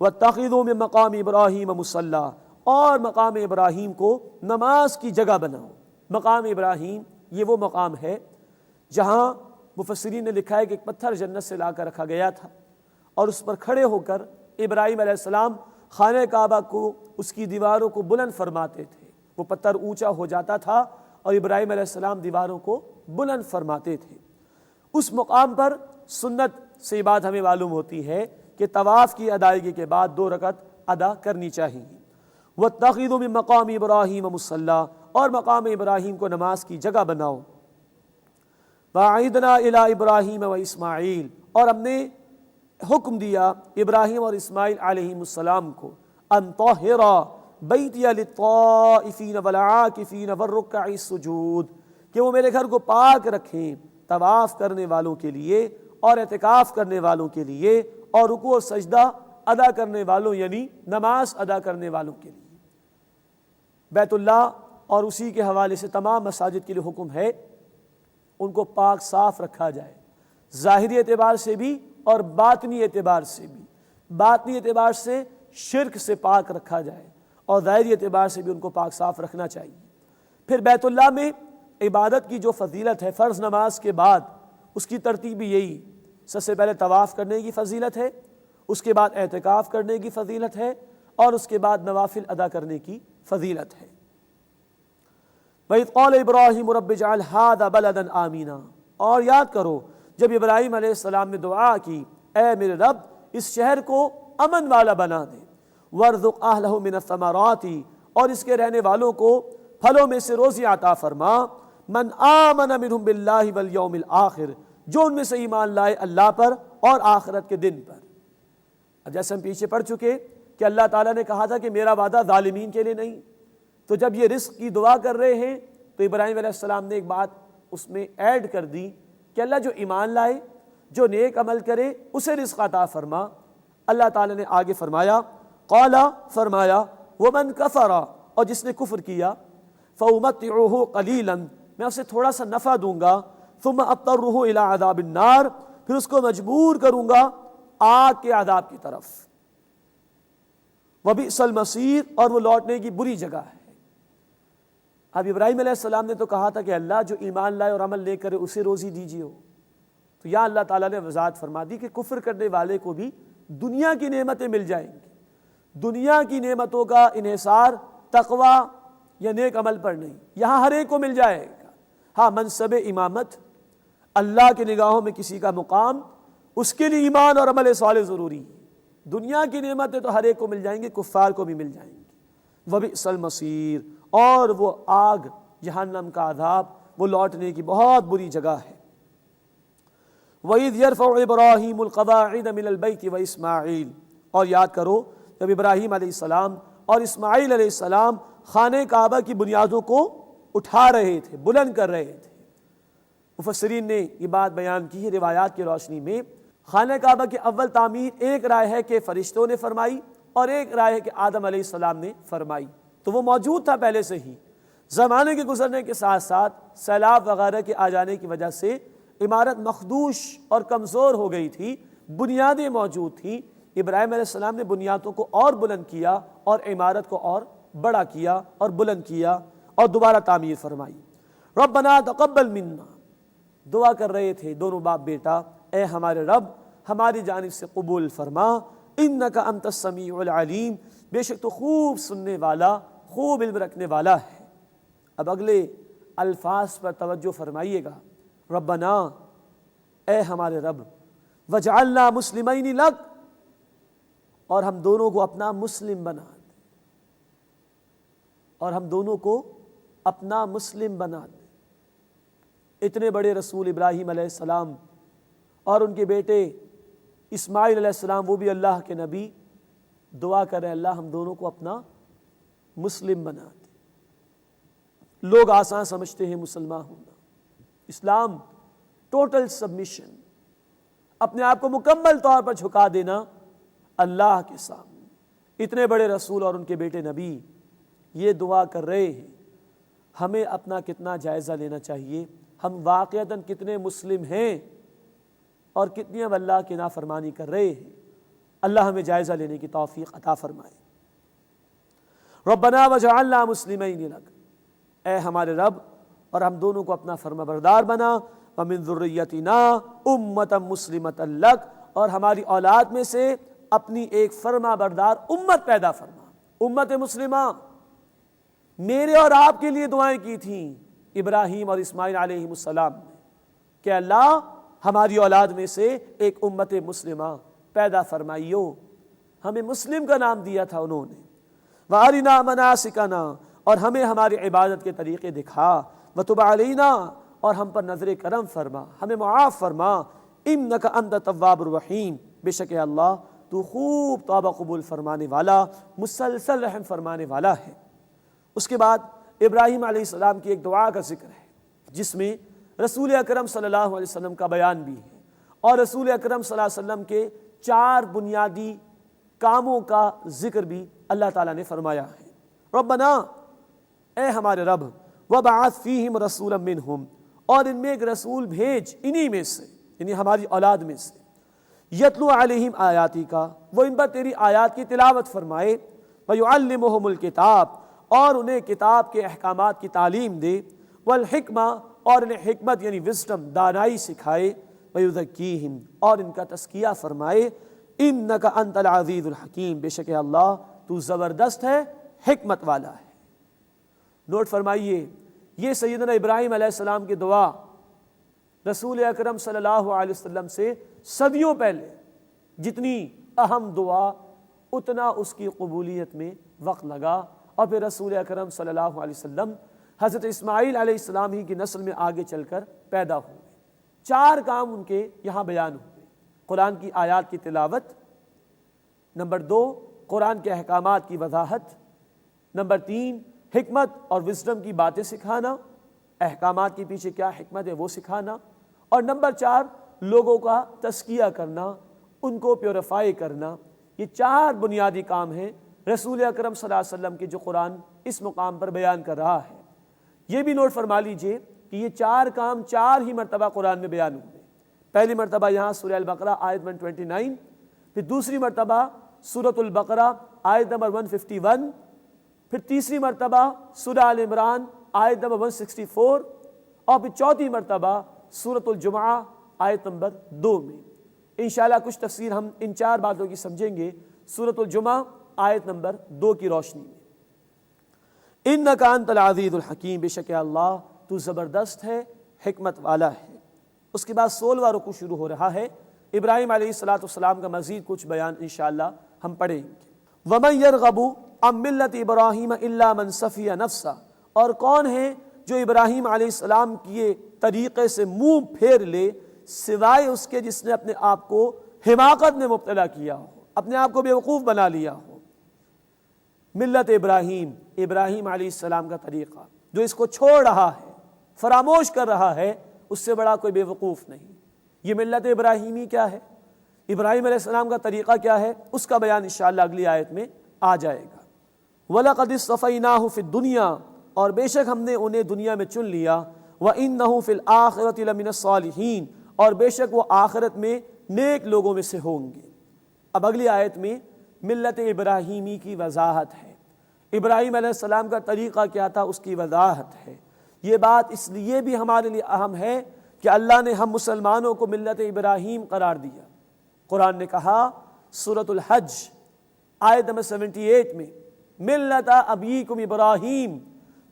وَاتَّخِذُوا مِن مَقَامِ إِبْرَاهِيمَ مُصَلًّى، اور مقام ابراہیم کو نماز کی جگہ بناؤ۔ مقام ابراہیم یہ وہ مقام ہے جہاں مفسرین نے لکھا ہے کہ ایک پتھر جنت سے لا کر رکھا گیا تھا، اور اس پر کھڑے ہو کر ابراہیم علیہ السلام خانہ کعبہ کو، اس کی دیواروں کو بلند فرماتے تھے۔ وہ پتھر اونچا ہو جاتا تھا اور ابراہیم علیہ السلام دیواروں کو بلند فرماتے تھے۔ اس مقام پر سنت سے بات ہمیں معلوم ہوتی ہے کہ طواف کی ادائیگی کے بعد 2 رکعت ادا کرنی چاہیے۔ وَاتَّخِذُوا مِن مَقَامِ إِبْرَاهِيمَ مُصَلًّى، اور مقام ابراہیم کو نماز کی جگہ بناؤ۔ وَعِدْنَا إِلَىٰ إِبْرَاهِيمَ وَإِسْمَاعِيلَ، اور ہم نے حکم دیا ابراہیم اور اسماعیل علیہ السلام کو، أَن طَهِّرَ بَيْتِيَ لِلطَّائِفِينَ وَالْعَاكِفِينَ وَالرُّكَّعِ السُّجُودِ، کہ وہ میرے گھر کو پاک رکھیں طواف کرنے والوں کے لیے اور اعتکاف کرنے والوں کے لیے اور رکوع اور سجدہ ادا کرنے والوں یعنی نماز ادا کرنے والوں کے لیے۔ بیت اللہ اور اسی کے حوالے سے تمام مساجد کے لیے حکم ہے ان کو پاک صاف رکھا جائے، ظاہری اعتبار سے بھی اور باطنی اعتبار سے بھی۔ باطنی اعتبار سے شرک سے پاک رکھا جائے اور ظاہری اعتبار سے بھی ان کو پاک صاف رکھنا چاہیے۔ پھر بیت اللہ میں عبادت کی جو فضیلت ہے، فرض نماز کے بعد اس کی ترتیب بھی یہی، سب سے پہلے طواف کرنے کی فضیلت ہے، اس کے بعد اعتکاف کرنے کی فضیلت ہے، اور اس کے بعد نوافل ادا کرنے کی فضیلت ہے۔ وَإِذْ قَالَ إِبْرَاهِيمُ رَبِّ اجْعَلْ هَٰذَا بَلَدًا آمِنًا، اور یاد کرو جب ابراہیم علیہ السلام نے دعا کی، اے میرے رب اس شہر کو امن والا بنا دے، وَارْزُقْ أَهْلَهُ مِنَ الثَّمَرَاتِ، اور اس کے رہنے والوں کو پھلوں میں سے روزی عطا فرما، مَنْ آمَنَ مِنْهُمْ بِاللَّهِ وَالْيَوْمِ الْآخِرِ، جو ان میں سے ایمان لائے اللہ پر اور آخرت کے دن پر۔ اب جیسے ہم پیچھے پڑھ چکے کہ اللہ تعالیٰ نے کہا تھا کہ میرا وعدہ ظالمین کے لیے نہیں، تو جب یہ رزق کی دعا کر رہے ہیں تو ابراہیم علیہ السلام نے ایک بات اس میں ایڈ کر دی کہ اللہ جو ایمان لائے، جو نیک عمل کرے اسے رزق عطا فرما۔ اللہ تعالیٰ نے آگے فرمایا، قال، فرمایا، ومن کفر، اور جس نے کفر کیا، فأمتعه قلیلا، میں اسے تھوڑا سا نفع دوں گا، ثم اضطرہ الی عذاب النار، پھر اس کو مجبور کروں گا آگ کے عذاب کی طرف، وبئس المصیر، اور وہ لوٹنے کی بری جگہ ہے۔ اب ابراہیم علیہ السلام نے تو کہا تھا کہ اللہ جو ایمان لائے اور عمل لے کرے اسے روزی دیجیے ہو، تو یہاں اللہ تعالیٰ نے وضاحت فرما دی کہ کفر کرنے والے کو بھی دنیا کی نعمتیں مل جائیں گی۔ دنیا کی نعمتوں کا انحصار تقوی یا نیک عمل پر نہیں، یہاں ہر ایک کو مل جائے گا۔ ہاں منصب امامت، اللہ کی نگاہوں میں کسی کا مقام، اس کے لیے ایمان اور عمل صالح ضروری ہے۔ دنیا کی نعمتیں تو ہر ایک کو مل جائیں گی، کفار کو بھی مل جائیں گی۔ وبئس المصیر، اور وہ آگ جہنم کا عذاب وہ لوٹنے کی بہت بری جگہ ہے۔ وَإِذْ يَرْفَعُ إِبْرَاهِيمُ الْقَوَاعِدَ مِنَ الْبَيْتِ وَإِسْمَاعِيلُ، اور یاد کرو جب ابراہیم علیہ السلام اور اسماعیل علیہ السلام خانہ کعبہ کی بنیادوں کو اٹھا رہے تھے، بلند کر رہے تھے۔ مفسرین نے یہ بات بیان کی ہے روایات کی روشنی میں، خانہ کعبہ کی اول تعمیر ایک رائے ہے کہ فرشتوں نے فرمائی اور ایک رائے ہے کہ آدم علیہ السلام نے فرمائی، تو وہ موجود تھا پہلے سے ہی۔ زمانے کے گزرنے کے ساتھ ساتھ سیلاب وغیرہ کے آ جانے کی وجہ سے عمارت مخدوش اور کمزور ہو گئی تھی، بنیادیں موجود تھیں۔ ابراہیم علیہ السلام نے بنیادوں کو اور بلند کیا اور عمارت کو اور بڑا کیا اور بلند کیا اور دوبارہ تعمیر فرمائی۔ ربنا تقبل منا، دعا کر رہے تھے دونوں باپ بیٹا، اے ہمارے رب ہماری جانب سے قبول فرما، انک انت السمیع العلیم، بے شک تو خوب سننے والا، خوب علم رکھنے والا ہے۔ اب اگلے الفاظ پر توجہ فرمائیے گا، ربنا، اے ہمارے رب، وجعلنا مسلمین لک، اور ہم دونوں کو اپنا مسلم بنا دے، اور ہم دونوں کو اپنا مسلم بنا دے۔ اتنے بڑے رسول ابراہیم علیہ السلام اور ان کے بیٹے اسماعیل علیہ السلام، وہ بھی اللہ کے نبی، دعا کریں اللہ ہم دونوں کو اپنا مسلم بنا دے۔ لوگ آسان سمجھتے ہیں مسلمان ہونا، اسلام ٹوٹل سبمیشن، اپنے آپ کو مکمل طور پر جھکا دینا اللہ کے سامنے۔ اتنے بڑے رسول اور ان کے بیٹے نبی یہ دعا کر رہے ہیں، ہمیں اپنا کتنا جائزہ لینا چاہیے، ہم واقعتاً کتنے مسلم ہیں اور کتنی اب اللہ کی نافرمانی کر رہے ہیں۔ اللہ ہمیں جائزہ لینے کی توفیق عطا فرمائے۔ ربنا وجعلنا مسلمین لک، اے ہمارے رب اور ہم دونوں کو اپنا فرما بردار بنا، ومن ذریتنا امتا مسلمتا لک، اور ہماری اولاد میں سے اپنی ایک فرما بردار امت پیدا فرما۔ امت مسلمہ میرے اور آپ کے لیے دعائیں کی تھیں ابراہیم اور اسماعیل علیہ السلام نے کہ اللہ ہماری اولاد میں سے ایک امت مسلمہ پیدا فرمائیو، ہمیں مسلم کا نام دیا تھا انہوں نے۔ وَأَرِنَا مَنَاسِكَنَا، اور ہمیں ہماری عبادت کے طریقے دکھا۔ وَتُبْ عَلَيْنَا، اور ہم پر نظر کرم فرما، ہمیں معاف فرما۔ اِنَّكَ أَنْتَ التَّوَّابُ الرَّحِيمُ، بے شک اے اللہ تو خوب توبہ قبول فرمانے والا، مسلسل رحم فرمانے والا ہے۔ اس کے بعد ابراہیم علیہ السلام کی ایک دعا کا ذکر ہے جس میں رسول اکرم صلی اللہ علیہ وسلم کا بیان بھی ہے، اور رسول اکرم صلی اللہ علیہ وسلم کے 4 بنیادی کاموں کا ذکر بھی اللہ تعالیٰ نے فرمایا ہے۔ ربنا، اے ہمارے رب، وَبَعَثْ فِيهِمْ رَسُولًا مِّنْهُمْ، اور ان میں ایک رسول بھیج انہی میں سے، یعنی ہماری اولاد میں سے، یتلو علیہم آیاتی کا، وہ ان پر تیری آیات کی تلاوت فرمائے، وَيُعَلِّمُهُمُ الْكِتَابَ، اور انہیں کتاب کے احکامات کی تعلیم دے، والحکمہ، اور انہیں حکمت یعنی وزڈم، دانائی سکھائے، وَيُزَكِّيهِمْ، اور ان کا تزکیہ فرمائے۔ اِنَّكَ أَنْتَ الْعَزِيزُ الْحَكِيمُ، بے شک اللہ تو زبردست ہے، حکمت والا ہے۔ نوٹ فرمائیے، یہ سیدنا ابراہیم علیہ السلام کی دعا رسول اکرم صلی اللہ علیہ وسلم سے صدیوں پہلے، جتنی اہم دعا اتنا اس کی قبولیت میں وقت لگا، اور پھر رسول اکرم صلی اللہ علیہ وسلم حضرت اسماعیل علیہ السلام ہی کی نسل میں آگے چل کر پیدا ہوئے۔ 4 کام ان کے یہاں بیان ہوئے: قرآن کی آیات کی تلاوت، نمبر 2 قرآن کے احکامات کی وضاحت، نمبر 3 حکمت اور وزڈم کی باتیں سکھانا، احکامات کے پیچھے کیا حکمت ہے وہ سکھانا، اور نمبر 4 لوگوں کا تزکیہ کرنا، ان کو پیوریفائی کرنا۔ یہ 4 بنیادی کام ہیں رسول اکرم صلی اللہ علیہ وسلم کے جو قرآن اس مقام پر بیان کر رہا ہے۔ یہ بھی نوٹ فرما لیجئے کہ یہ 4 کام 4 ہی مرتبہ قرآن میں بیان ہوئے۔ پہلی مرتبہ یہاں سورہ البقرہ آیت 129، پھر دوسری مرتبہ سورۃ البقرہ آیت نمبر 151، پھر تیسری مرتبہ سورہ آل عمران آیت نمبر 164، اور پھر چوتھی مرتبہ سورۃ الجمعہ آیت نمبر 2 میں۔ انشاءاللہ کچھ تفسیر ہم ان 4 باتوں کی سمجھیں گے سورۃ الجمعہ آیت نمبر 2 کی روشنی میں۔ اِنَّكَ أَنْتَ الْعَزِيزُ الْحَكِيمُ، بے شک اللہ تو زبردست ہے، حکمت والا ہے۔ اس کے بعد 16واں رکوع شروع ہو رہا ہے۔ ابراہیم علیہ السلام کا مزید کچھ بیان انشاءاللہ ہم پڑھیں گے۔ وَمَن يَرْغَبُ عَن مِّلَّةِ إِبْرَاهِيمَ إِلَّا مَن سَفِيَ نَفْسَهُ، اور کون ہے جو ابراہیم علیہ السلام کے طریقے سے منہ پھیر لے سوائے اس کے جس نے اپنے آپ کو حماقت میں مبتلا کیا ہو، اپنے آپ کو بیوقوف بنا لیا ہو۔ ملت ابراہیم، ابراہیم علیہ السلام کا طریقہ، جو اس کو چھوڑ رہا ہے، فراموش کر رہا ہے، اس سے بڑا کوئی بیوقوف نہیں۔ یہ ملت ابراہیمی کیا ہے، ابراہیم علیہ السلام کا طریقہ کیا ہے، اس کا بیان انشاءاللہ اگلی آیت میں آ جائے گا۔ وَلَقَدِ اصْطَفَيْنَاهُ فِي الدُّنْيَا، اور بے شک ہم نے انہیں دنیا میں چن لیا، وَإِنَّهُ فِي الْآخِرَةِ لَمِنَ الصَّالِحِينَ، اور بے شک وہ آخرت میں نیک لوگوں میں سے ہوں گے۔ اب اگلی آیت میں ملت ابراہیمی کی وضاحت ہے، ابراہیم علیہ السلام کا طریقہ کیا تھا اس کی وضاحت ہے۔ یہ بات اس لیے بھی ہمارے لیے اہم ہے کہ اللہ نے ہم مسلمانوں کو ملت ابراہیم قرار دیا۔ قرآن نے کہا سورۃ الحج آیت نمبر 78 میں، ملت ابیکم ابراہیم،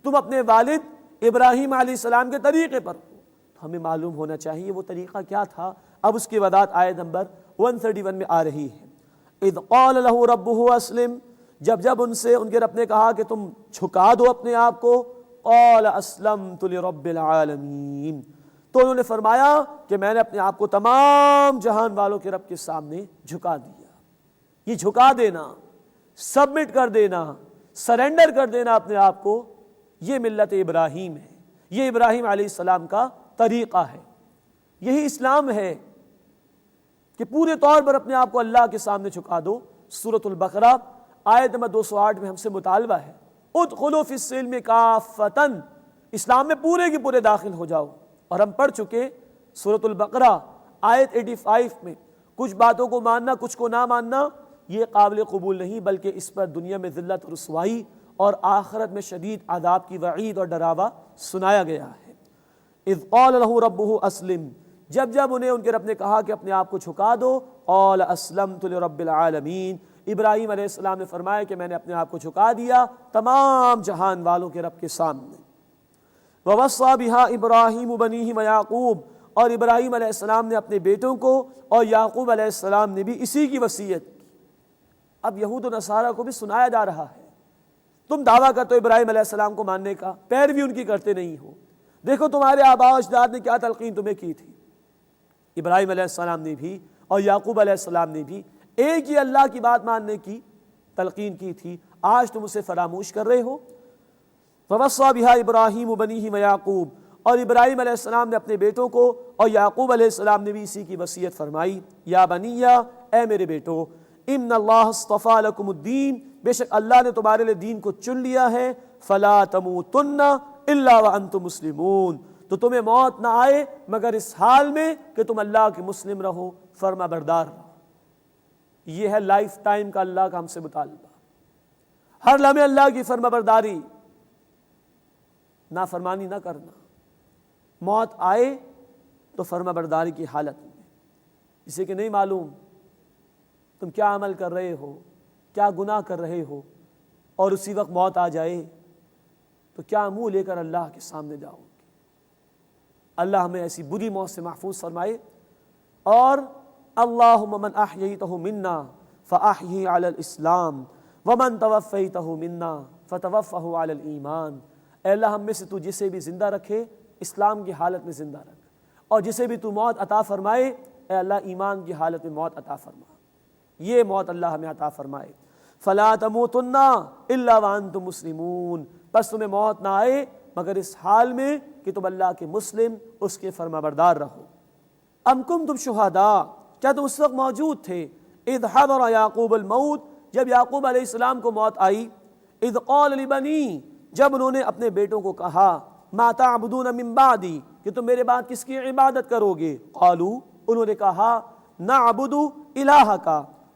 تم اپنے والد ابراہیم علیہ السلام کے طریقے پر ہو۔ تو ہمیں معلوم ہونا چاہیے وہ طریقہ کیا تھا۔ اب اس کی وضاحت آیت نمبر 131 میں آ رہی ہے۔ اذ قال له ربه اسلم، جب ان سے ان کے رب نے کہا کہ تم جھکا دو اپنے آپ کو، قال اسلمت لرب العالمین، تو انہوں نے فرمایا کہ میں نے اپنے آپ کو تمام جہان والوں کے رب کے سامنے جھکا دیا۔ یہ جھکا دینا، سبمٹ کر دینا، سرنڈر کر دینا اپنے آپ کو، یہ ملت ابراہیم ہے، یہ ابراہیم علیہ السلام کا طریقہ ہے، یہی اسلام ہے کہ پورے طور پر اپنے آپ کو اللہ کے سامنے جھکا دو۔ سورۃ البقرہ آیت نمبر 208 میں ہم سے مطالبہ ہے، ادخلوا فی السلم کافۃ، اسلام میں پورے کے پورے داخل ہو جاؤ۔ اور ہم پڑھ چکے سورۃ البقرہ آیت 85 میں، کچھ باتوں کو ماننا کچھ کو نہ ماننا یہ قابل قبول نہیں، بلکہ اس پر دنیا میں ذلت اور رسوائی اور آخرت میں شدید عذاب کی وعید اور ڈراوا سنایا گیا ہے۔ اذ قال له ربه اسلم، جب انہیں ان کے رب نے کہا کہ اپنے آپ کو جھکا دو، قال اسلمت لرب العالمین، ابراہیم علیہ السلام نے فرمایا کہ میں نے اپنے آپ کو جھکا دیا تمام جہان والوں کے رب کے سامنے۔ وَوَصَّى بِهَا إِبْرَاهِيمُ بَنِيهِ وَيَعْقُوبُ، اور ابراہیم علیہ السلام نے اپنے بیٹوں کو اور یعقوب علیہ السلام نے بھی اسی کی وصیت کی۔ اب یہود و نصارہ کو بھی سنایا جا رہا ہے، تم دعویٰ کرتے ہو ابراہیم علیہ السلام کو ماننے کا، پیروی ان کی کرتے نہیں ہو، دیکھو تمہارے آباء و اجداد نے کیا تلقین تمہیں کی تھی۔ ابراہیم علیہ السلام نے بھی اور یعقوب علیہ السلام نے بھی ایک ہی اللہ کی بات ماننے کی تلقین کی تھی، آج تم اسے فراموش کر رہے ہو۔ وَوَصَّى بِهَا إِبْرَاهِيمُ بَنِيهِ وَيَعْقُوبُ، اور ابراہیم علیہ السلام نے اپنے بیٹوں کو اور یعقوب علیہ السلام نے بھی اسی کی وصیت فرمائی، یا بنیہ، اے میرے بیٹو، ان اللہ اصطفیٰ لکم الدین، بے شک اللہ نے تمہارے لیے دین کو چن لیا ہے، فلا تموتن الا وانتم مسلمون، تو تمہیں موت نہ آئے مگر اس حال میں کہ تم اللہ کے مسلم رہو، فرما بردار رہو۔ یہ ہے لائف ٹائم کا اللہ کا ہم سے مطالبہ، ہر لمحے اللہ کی فرما برداری، نافرمانی نہ کرنا، موت آئے تو فرما برداری کی حالت میں۔ اسے کہ نہیں معلوم تم کیا عمل کر رہے ہو، کیا گناہ کر رہے ہو، اور اسی وقت موت آ جائے تو کیا منہ لے کر اللہ کے سامنے جاؤ گے۔ اللہ ہمیں ایسی بری موت سے محفوظ فرمائے۔ اور اللہم من احییتہ منا فاحیہ علی الاسلام ومن توفیتہ منا فتوفہ علی الایمان، اے اللہ ہم میں سے تو جسے بھی زندہ رکھے اسلام کی حالت میں زندہ رکھ، اور جسے بھی تو موت عطا فرمائے اے اللہ ایمان کی حالت میں موت عطا فرما، یہ موت اللہ ہمیں عطا فرمائے۔ فلا تموتن الا وانتم مسلمون، بس تمہیں موت نہ آئے مگر اس حال میں کہ تم اللہ کے مسلم، اس کے فرما بردار رہو۔ ام کنتم شہداء، کیا تم اس وقت موجود تھے، اذ حضر یعقوب الموت، جب یعقوب علیہ السلام کو موت آئی، اذ قال لبنی، جب انہوں نے اپنے بیٹوں کو کہا، ما تعبدون من بعدی، کہ تم میرے بعد کس کی عبادت کرو گے، قالوا، انہوں نے کہا، نعبد الہک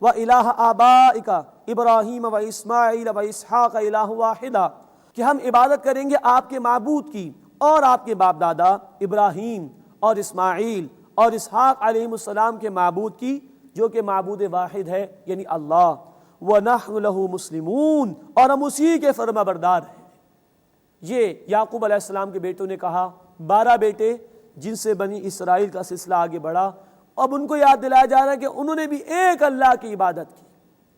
و الہ آبائک ابراہیم و اسماعیل و اسحاق الہ واحدہ، کہ ہم عبادت کریں گے آپ کے معبود کی اور آپ کے باپ دادا ابراہیم اور اسماعیل اور اسحاق علیہ السلام کے معبود کی، جو کہ معبود واحد ہے یعنی اللہ، وَنَحْنُ لَهُ مُسْلِمُونَ، اور ہم اسی کے فرما بردار ہیں۔ یہ یعقوب علیہ السلام کے بیٹوں نے کہا، 12 بیٹے جن سے بنی اسرائیل کا سلسلہ آگے بڑھا، اب ان کو یاد دلایا جا رہا ہے کہ انہوں نے بھی ایک اللہ کی عبادت کی،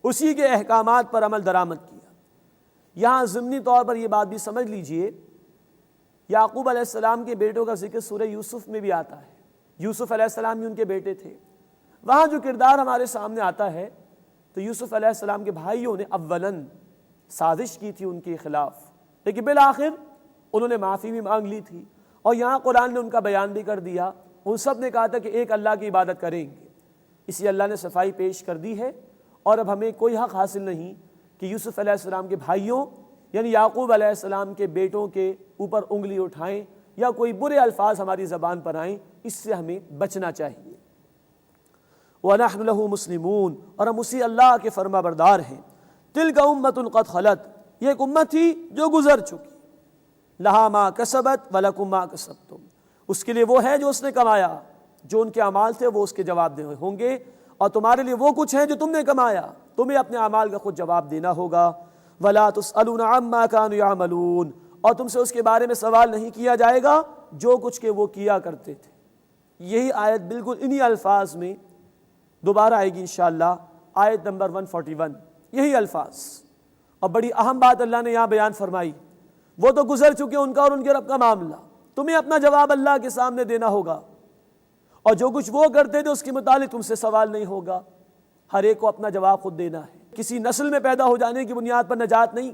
اسی کے احکامات پر عمل درآمد کیا۔ یہاں ضمنی طور پر یہ بات بھی سمجھ لیجئے، یعقوب علیہ السلام کے بیٹوں کا ذکر سورہ یوسف میں بھی آتا ہے، یوسف علیہ السلام بھی ان کے بیٹے تھے۔ وہاں جو کردار ہمارے سامنے آتا ہے تو یوسف علیہ السلام کے بھائیوں نے اولاً سازش کی تھی ان کے خلاف، لیکن بالآخر انہوں نے معافی بھی مانگ لی تھی، اور یہاں قرآن نے ان کا بیان بھی کر دیا۔ ان سب نے کہا تھا کہ ایک اللہ کی عبادت کریں گے، اسی اللہ نے صفائی پیش کر دی ہے، اور اب ہمیں کوئی حق حاصل نہیں کہ یوسف علیہ السلام کے بھائیوں یعنی یعقوب علیہ السلام کے بیٹوں کے اوپر انگلی اٹھائیں یا کوئی برے الفاظ ہماری زبان پر آئیں، اس سے ہمیں بچنا چاہیے۔ وَنَحْنُ لَهُ مُسْلِمُونَ، اور ہم اسی اللہ کے فرما بردار ہیں۔ تِلْكَ أُمَّةٌ قَدْ خَلَتْ، یہ ایک امت تھی جو گزر چکی، لَهَا مَا كَسَبَتْ وَلَكُمْ مَا كَسَبْتُمْ، اس کے لیے وہ ہے جو اس نے کمایا، جو ان کے اعمال تھے وہ اس کے جواب دے ہوں گے، اور تمہارے لیے وہ کچھ ہے جو تم نے کمایا، تمہیں اپنے اعمال کا خود جواب دینا ہوگا۔ وَلَا تُسْأَلُونَ عَمَّا كَانُوا يَعْمَلُونَ، اور تم سے اس کے بارے میں سوال نہیں کیا جائے گا جو کچھ کہ وہ کیا کرتے تھے۔ یہی آیت بالکل انہی الفاظ میں دوبارہ آئے گی انشاءاللہ، آیت نمبر 141، یہی الفاظ۔ اور بڑی اہم بات اللہ نے یہاں بیان فرمائی، وہ تو گزر چکے ان کا اور ان کے رب کا معاملہ، تمہیں اپنا جواب اللہ کے سامنے دینا ہوگا، اور جو کچھ وہ کرتے تھے اس کے متعلق تم سے سوال نہیں ہوگا۔ ہر ایک کو اپنا جواب خود دینا ہے۔ کسی نسل میں پیدا ہو جانے کی بنیاد پر نجات نہیں،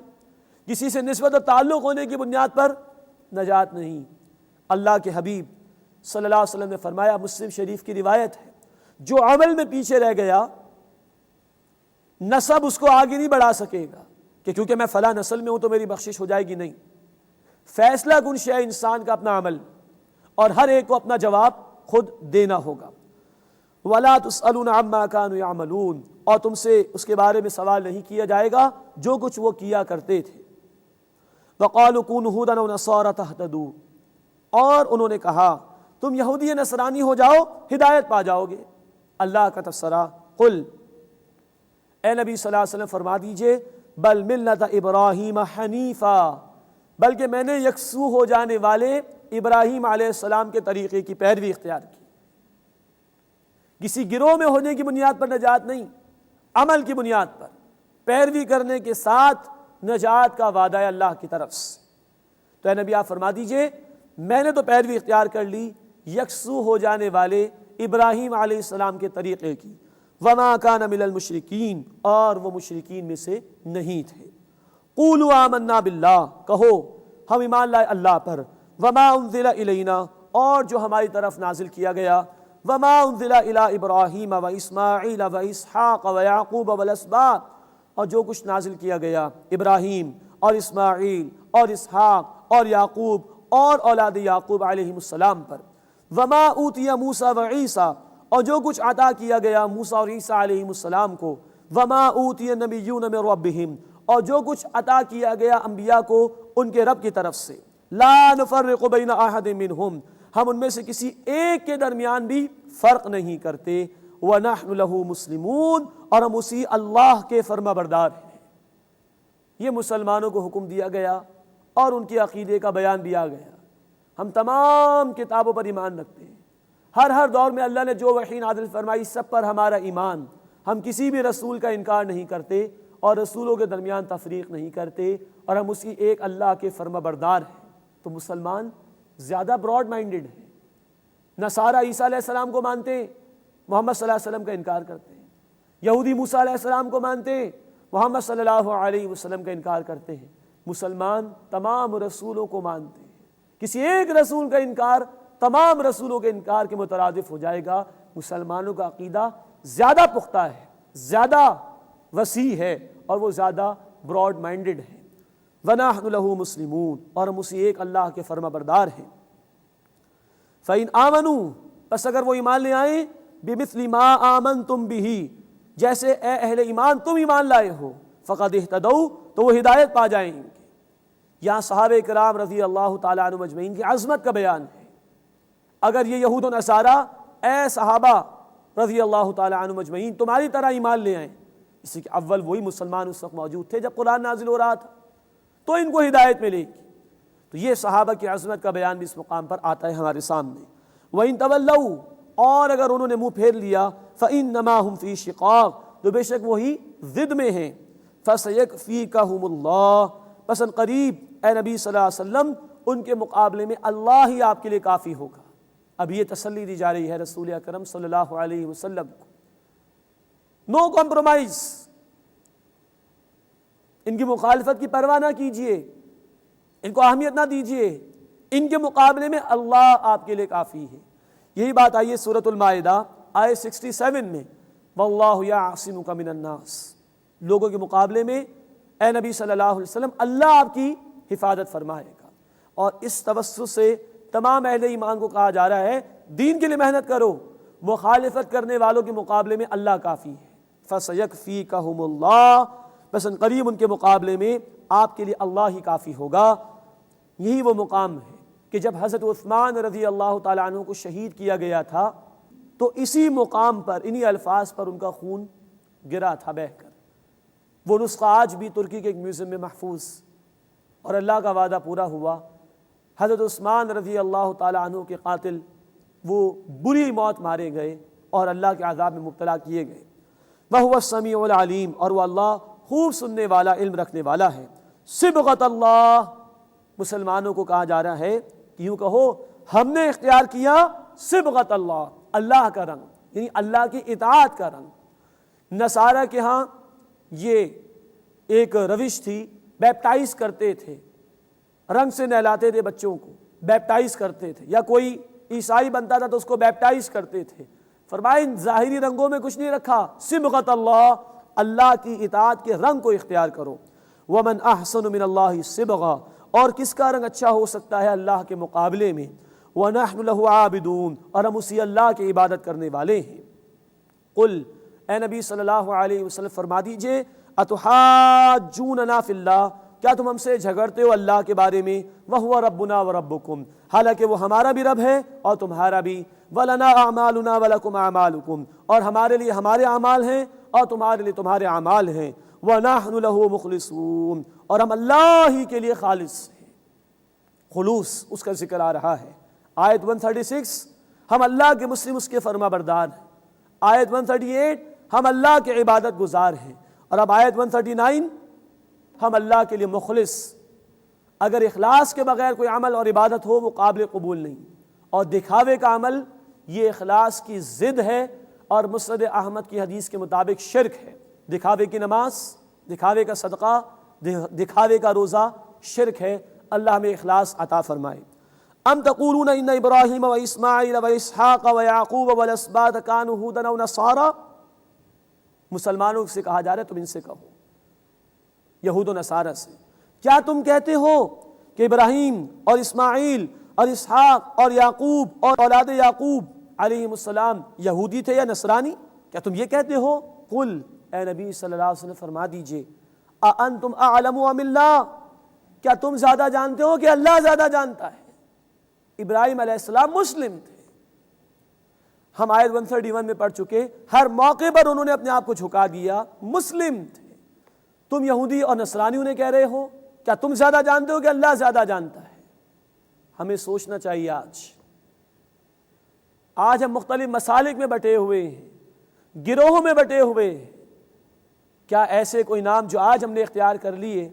کسی سے نسبت اور تعلق ہونے کی بنیاد پر نجات نہیں۔ اللہ کے حبیب صلی اللہ علیہ وسلم نے فرمایا، مسلم شریف کی روایت ہے، جو عمل میں پیچھے رہ گیا نسب اس کو آگے نہیں بڑھا سکے گا کہ کیونکہ میں فلاں نسل میں ہوں تو میری بخشش ہو جائے گی، نہیں۔ فیصلہ کن شے انسان کا اپنا عمل، اور ہر ایک کو اپنا جواب خود دینا ہوگا۔ وَلَا تُسْأَلُونَ عَمَّا كَانُوا يَعْمَلُونَ، اور تم سے اس کے بارے میں سوال نہیں کیا جائے گا جو کچھ وہ کیا کرتے تھے۔ وَقَالُوا كُونُوا هُودًا أَوْ نَصَارَىٰ تَهْتَدُوا، اور انہوں نے کہا تم یہودی یا نصرانی ہو جاؤ ہدایت پا جاؤ گے۔ اللہ کا تبصرہ، قل، اے نبی صلی اللہ علیہ وسلم فرما دیجئے، بل ملت ابراہیم حنیفا، بلکہ میں نے یکسو ہو جانے والے ابراہیم علیہ السلام کے طریقے کی پیروی اختیار کی۔ کسی گروہ میں ہونے کی بنیاد پر نجات نہیں، عمل کی بنیاد پر پیروی کرنے کے ساتھ نجات کا وعدہ ہے اللہ کی طرف سے۔ تو اے نبی آپ فرما دیجئے میں نے تو پیروی اختیار کر لی یکسو ہو جانے والے ابراہیم علیہ السلام کے طریقے کی۔ وما کان من المشرکین، اور وہ مشرکین میں سے نہیں تھے۔ قولوا آمنا باللہ، کہو ہم ایمان لائے اللہ پر، وما انزل الینا، اور جو ہماری طرف نازل کیا گیا، وما انزل الی ابراہیم و اسماعیل و اسحاق و یعقوب والاسباط، اور جو کچھ نازل کیا گیا ابراہیم اور اسماعیل اور اسحاق اور یعقوب اور اولاد یعقوب علیہ السلام پر، وما اوتی موسیٰ و عیسیٰ، اور جو کچھ عطا کیا گیا موسیٰ اور عیسیٰ علیہ السلام کو، وما اوتی النبیون من ربہم، اور جو کچھ عطا کیا گیا انبیاء کو ان کے رب کی طرف سے، لا نفرق بین احد منہم، ہم ان میں سے کسی ایک کے درمیان بھی فرق نہیں کرتے، وَنَحْنُ لَهُ مُسْلِمُونَ، اور ہم اسی اللہ کے فرما بردار ہیں۔ یہ مسلمانوں کو حکم دیا گیا اور ان کے عقیدے کا بیان بھی آ گیا۔ ہم تمام کتابوں پر ایمان رکھتے ہیں، ہر دور میں اللہ نے جو وحی نازل فرمائی سب پر ہمارا ایمان، ہم کسی بھی رسول کا انکار نہیں کرتے اور رسولوں کے درمیان تفریق نہیں کرتے، اور ہم اسی ایک اللہ کے فرما بردار ہیں۔ تو مسلمان زیادہ براڈ مائنڈڈ ہیں۔ نصارہ عیسیٰ علیہ السلام کو مانتے ہیں، محمد صلی اللہ علیہ وسلم کا انکار کرتے ہیں۔ یہودی موسیٰ علیہ السلام کو مانتے ہیں، محمد صلی اللہ علیہ وسلم کا انکار کرتے ہیں۔ مسلمان تمام رسولوں کو مانتے ہیں، کسی ایک رسول کا انکار تمام رسولوں کے انکار کے مترادف ہو جائے گا۔ مسلمانوں کا عقیدہ زیادہ پختہ ہے، زیادہ وسیع ہے، اور وہ زیادہ براڈ مائنڈڈ ہے۔ وَنَحْنُ لَهُ مُسْلِمُونَ، اور ہم اسی ایک اللہ کے فرما بردار ہیں۔ فَإِنْ آمَنُوا، پس اگر وہ ایمان لے آئیں، بِمِثْلِ مَا آمَنْتُمْ بِهِ، جیسے اے اہل ایمان تم ایمان لائے ہو، فَقَدْ اهْتَدَوْا، تو وہ ہدایت پا جائیں گے۔ یہاں صحابہ کرام رضی اللہ تعالیٰ عنہ مجمعین کی عظمت کا بیان ہے۔ اگر یہ یہود و نصارہ اے صحابہ رضی اللہ تعالیٰ عنہ مجمعین تمہاری طرح ایمان لے آئیں، اسی کے اول وہی مسلمان اس وقت موجود تھے جب قرآن نازل ہو رہا تھا، تو ان کو ہدایت ملے گی۔ تو یہ صحابہ کی عظمت کا بیان بھی اس مقام پر آتا ہے ہمارے سامنے۔ وَإِن تَوَلَّوْا، اور اگر انہوں نے منہ پھیر لیا فإنما هم فی شقاق، تو بے شک وہی ضد میں ہیں. فسیکفیکہم اللہ، پس ان قریب اے نبی صلی اللہ علیہ وسلم ان کے مقابلے میں اللہ ہی آپ کے لیے کافی ہوگا. اب یہ تسلی دی جا رہی ہے رسول اکرم صلی اللہ علیہ وسلم کو. نو کمپرومائز، ان کی مخالفت کی پرواہ نہ کیجئے، ان کو اہمیت نہ دیجئے، ان کے مقابلے میں اللہ آپ کے لیے کافی ہے. یہی بات آئی ہے سورۃ المائدہ آیت 67 میں، واللہ یعصمک من الناس، لوگوں کے مقابلے میں اے نبی صلی اللہ علیہ وسلم اللہ آپ کی حفاظت فرمائے گا. اور اس توسط سے تمام اہل ایمان کو کہا جا رہا ہے دین کے لیے محنت کرو، مخالفت کرنے والوں کے مقابلے میں اللہ کافی ہے. فسیکفیکہم اللہ، بس ان قریب ان کے مقابلے میں آپ کے لیے اللہ ہی کافی ہوگا. یہی وہ مقام ہے کہ جب حضرت عثمان رضی اللہ تعالیٰ عنہ کو شہید کیا گیا تھا تو اسی مقام پر انہی الفاظ پر ان کا خون گرا تھا بہہ کر. وہ نسخہ آج بھی ترکی کے ایک میوزیم میں محفوظ، اور اللہ کا وعدہ پورا ہوا. حضرت عثمان رضی اللہ تعالیٰ عنہ کے قاتل وہ بری موت مارے گئے اور اللہ کے عذاب میں مبتلا کیے گئے. وَهُوَ السَّمِيعُ الْعَلِيمُ، اور وہ اللہ خوب سننے والا، علم رکھنے والا ہے. صبغۃ اللہ، مسلمانوں کو کہا جا رہا ہے کہ یوں کہو ہم نے اختیار کیا صبغۃ اللہ، اللہ کا رنگ، یعنی اللہ کی اطاعت کا رنگ. نصارہ کے ہاں یہ ایک روش تھی، بیپٹائز کرتے تھے، رنگ سے نہلاتے تھے بچوں کو، بیپٹائز کرتے تھے، یا کوئی عیسائی بنتا تھا تو اس کو بیپٹائز کرتے تھے. فرمائیں ظاہری رنگوں میں کچھ نہیں رکھا، صبغۃ اللہ، اللہ کی اطاعت کے رنگ کو اختیار کرو. ومن احسن من اللہ صبغہ، اور کس کا رنگ اچھا ہو سکتا ہے اللہ کے مقابلے میں. ونحن له عابدون، اور ہم اسی اللہ کی عبادت کرنے والے ہیں. قل، اے نبی صلی اللہ علیہ وسلم فرما دیجئے، اتحاجوننا فی اللہ، کیا تم ہم سے جھگڑتے ہو اللہ کے بارے میں؟ وَهُوَ رَبُّنَا وَرَبُّكُمْ، حالانکہ وہ ہمارا بھی رب ہے اور تمہارا بھی. وَلَنَا أَعْمَالُنَا وَلَكُمْ أَعْمَالُكُمْ، اور ہمارے لیے ہمارے اعمال ہیں اور تمہارے لیے تمہارے اعمال ہیں. وَنَحْنُ لَهُ مُخْلِصُونَ، اور ہم اللہ ہی کے لیے خالص ہیں. خلوص اس کا ذکر آ رہا ہے. آیت 136 ہم اللہ کے مسلم، اس کے فرما بردار ہیں. آیت 138 ہم اللہ کے عبادت گزار ہیں. اور اب آیت 139 ہم اللہ کے لیے مخلص. اگر اخلاص کے بغیر کوئی عمل اور عبادت ہو وہ قابل قبول نہیں، اور دکھاوے کا عمل یہ اخلاص کی ضد ہے، اور مسند احمد کی حدیث کے مطابق شرک ہے. دکھاوے کی نماز، دکھاوے کا صدقہ، دکھاوے کا روزہ شرک ہے. اللہ ہمیں اخلاص عطا فرمائے. ام تقولون ان ابراہیم و اسماعیل و اسحاق و یعقوب والاسباط کانوا ھودا و نصارا، مسلمانوں سے کہا جا رہا ہے تم ان سے کہو، یہود و نصارہ سے، کیا تم کہتے ہو کہ ابراہیم اور اسماعیل اور اسحاق اور یعقوب اور اولاد یعقوب علیہم السلام یہودی تھے یا نصرانی؟ کیا تم یہ کہتے ہو؟ قل، اے نبی صلی اللہ علیہ وسلم فرما دیجئے، اانتم اعلم ام اللہ، کیا تم زیادہ جانتے ہو کہ اللہ زیادہ جانتا ہے؟ ابراہیم علیہ السلام مسلم تھے، ہم آیت 131 میں پڑھ چکے، ہر موقع پر انہوں نے اپنے آپ کو جھکا دیا، مسلم تھے. تم یہودی اور نصرانی انہیں کہہ رہے ہو، کیا تم زیادہ جانتے ہو کہ اللہ زیادہ جانتا ہے؟ ہمیں سوچنا چاہیے. آج ہم مختلف مسالک میں بٹے ہوئے ہیں، گروہوں میں بٹے ہوئے ہیں. کیا ایسے کوئی نام جو آج ہم نے اختیار کر لیے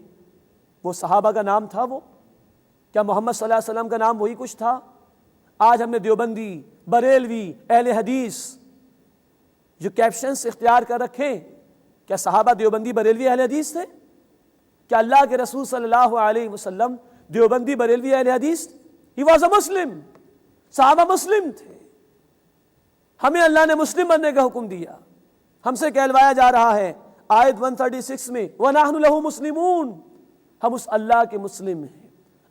وہ صحابہ کا نام تھا؟ وہ کیا محمد صلی اللہ علیہ وسلم کا نام وہی کچھ تھا؟ آج ہم نے دیوبندی، بریلوی، اہل حدیث جو کیپشنز اختیار کر رکھے، کیا صحابہ دیوبندی بریلوی اہل حدیث تھے؟ کیا اللہ کے رسول صلی اللہ علیہ وسلم دیوبندی بریلوی اہل حدیث؟ ہی واز اے مسلم، صحابہ مسلم تھے. ہمیں اللہ نے مسلم بننے کا حکم دیا، ہم سے کہلوایا جا رہا ہے آیت 136 میں وَنَحْنُ لَهُ مُسْلِمُونَ، ہم اس اللہ کے مسلم ہیں.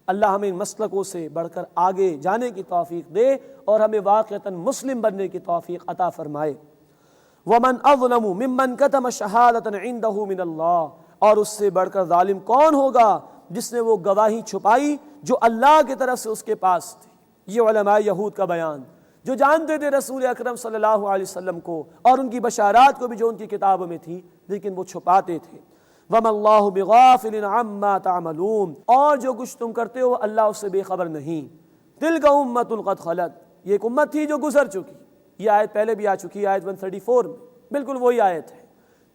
اللہ ہمیں ان مسلکوں سے بڑھ کر آگے جانے کی توفیق دے اور ہمیں واقعتاً مسلم بننے کی توفیق عطا فرمائے. وَمَنْ أَظْلَمُ مِمَّنْ كَتَمَ شَهَادَةً عِنْدَهُ مِنَ اللَّهِ، اور اس سے بڑھ کر ظالم کون ہوگا جس نے وہ گواہی چھپائی جو اللہ کی طرف سے اس کے پاس تھی. یہ علماء یہود کا بیان جو جانتے تھے رسول اکرم صلی اللہ علیہ وسلم کو اور ان کی بشارات کو بھی جو ان کی کتابوں میں تھی، لیکن وہ چھپاتے تھے. وَمَا اللَّهُ بِغَافِلٍ عَمَّا تَعْمَلُونَ، اور جو کچھ تم کرتے ہو اللہ اس سے بے خبر نہیں. تِلْكَ أُمَّةٌ قَدْ خَلَتْ، یہ ایک امت تھی جو گزر چکی، یہ آیت پہلے بھی آ چکی ہے آیت 134 میں، بالکل وہی آیت ہے۔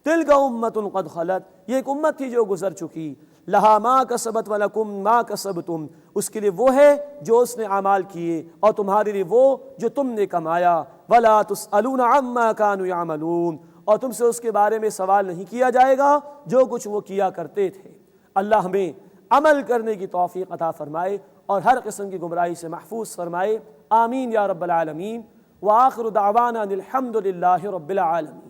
تلک امۃ قد خلت، یہ ایک امت تھی جو گزر چکی، لہا ما کسبت ولکم ما کسبتم، اس کے لیے وہ ہے جو اس نے اعمال کیے اور تمہارے لیے وہ جو تم نے کمایا، ولا تسألون عما كانوا يعملون، اور تم سے اس کے بارے میں سوال نہیں کیا جائے گا جو کچھ وہ کیا کرتے تھے۔ اللہ ہمیں عمل کرنے کی توفیق عطا فرمائے اور ہر قسم کی گمراہی سے محفوظ فرمائے، آمین یا رب العالمین۔ وآخر دعوانا الحمد للہ رب العالمین۔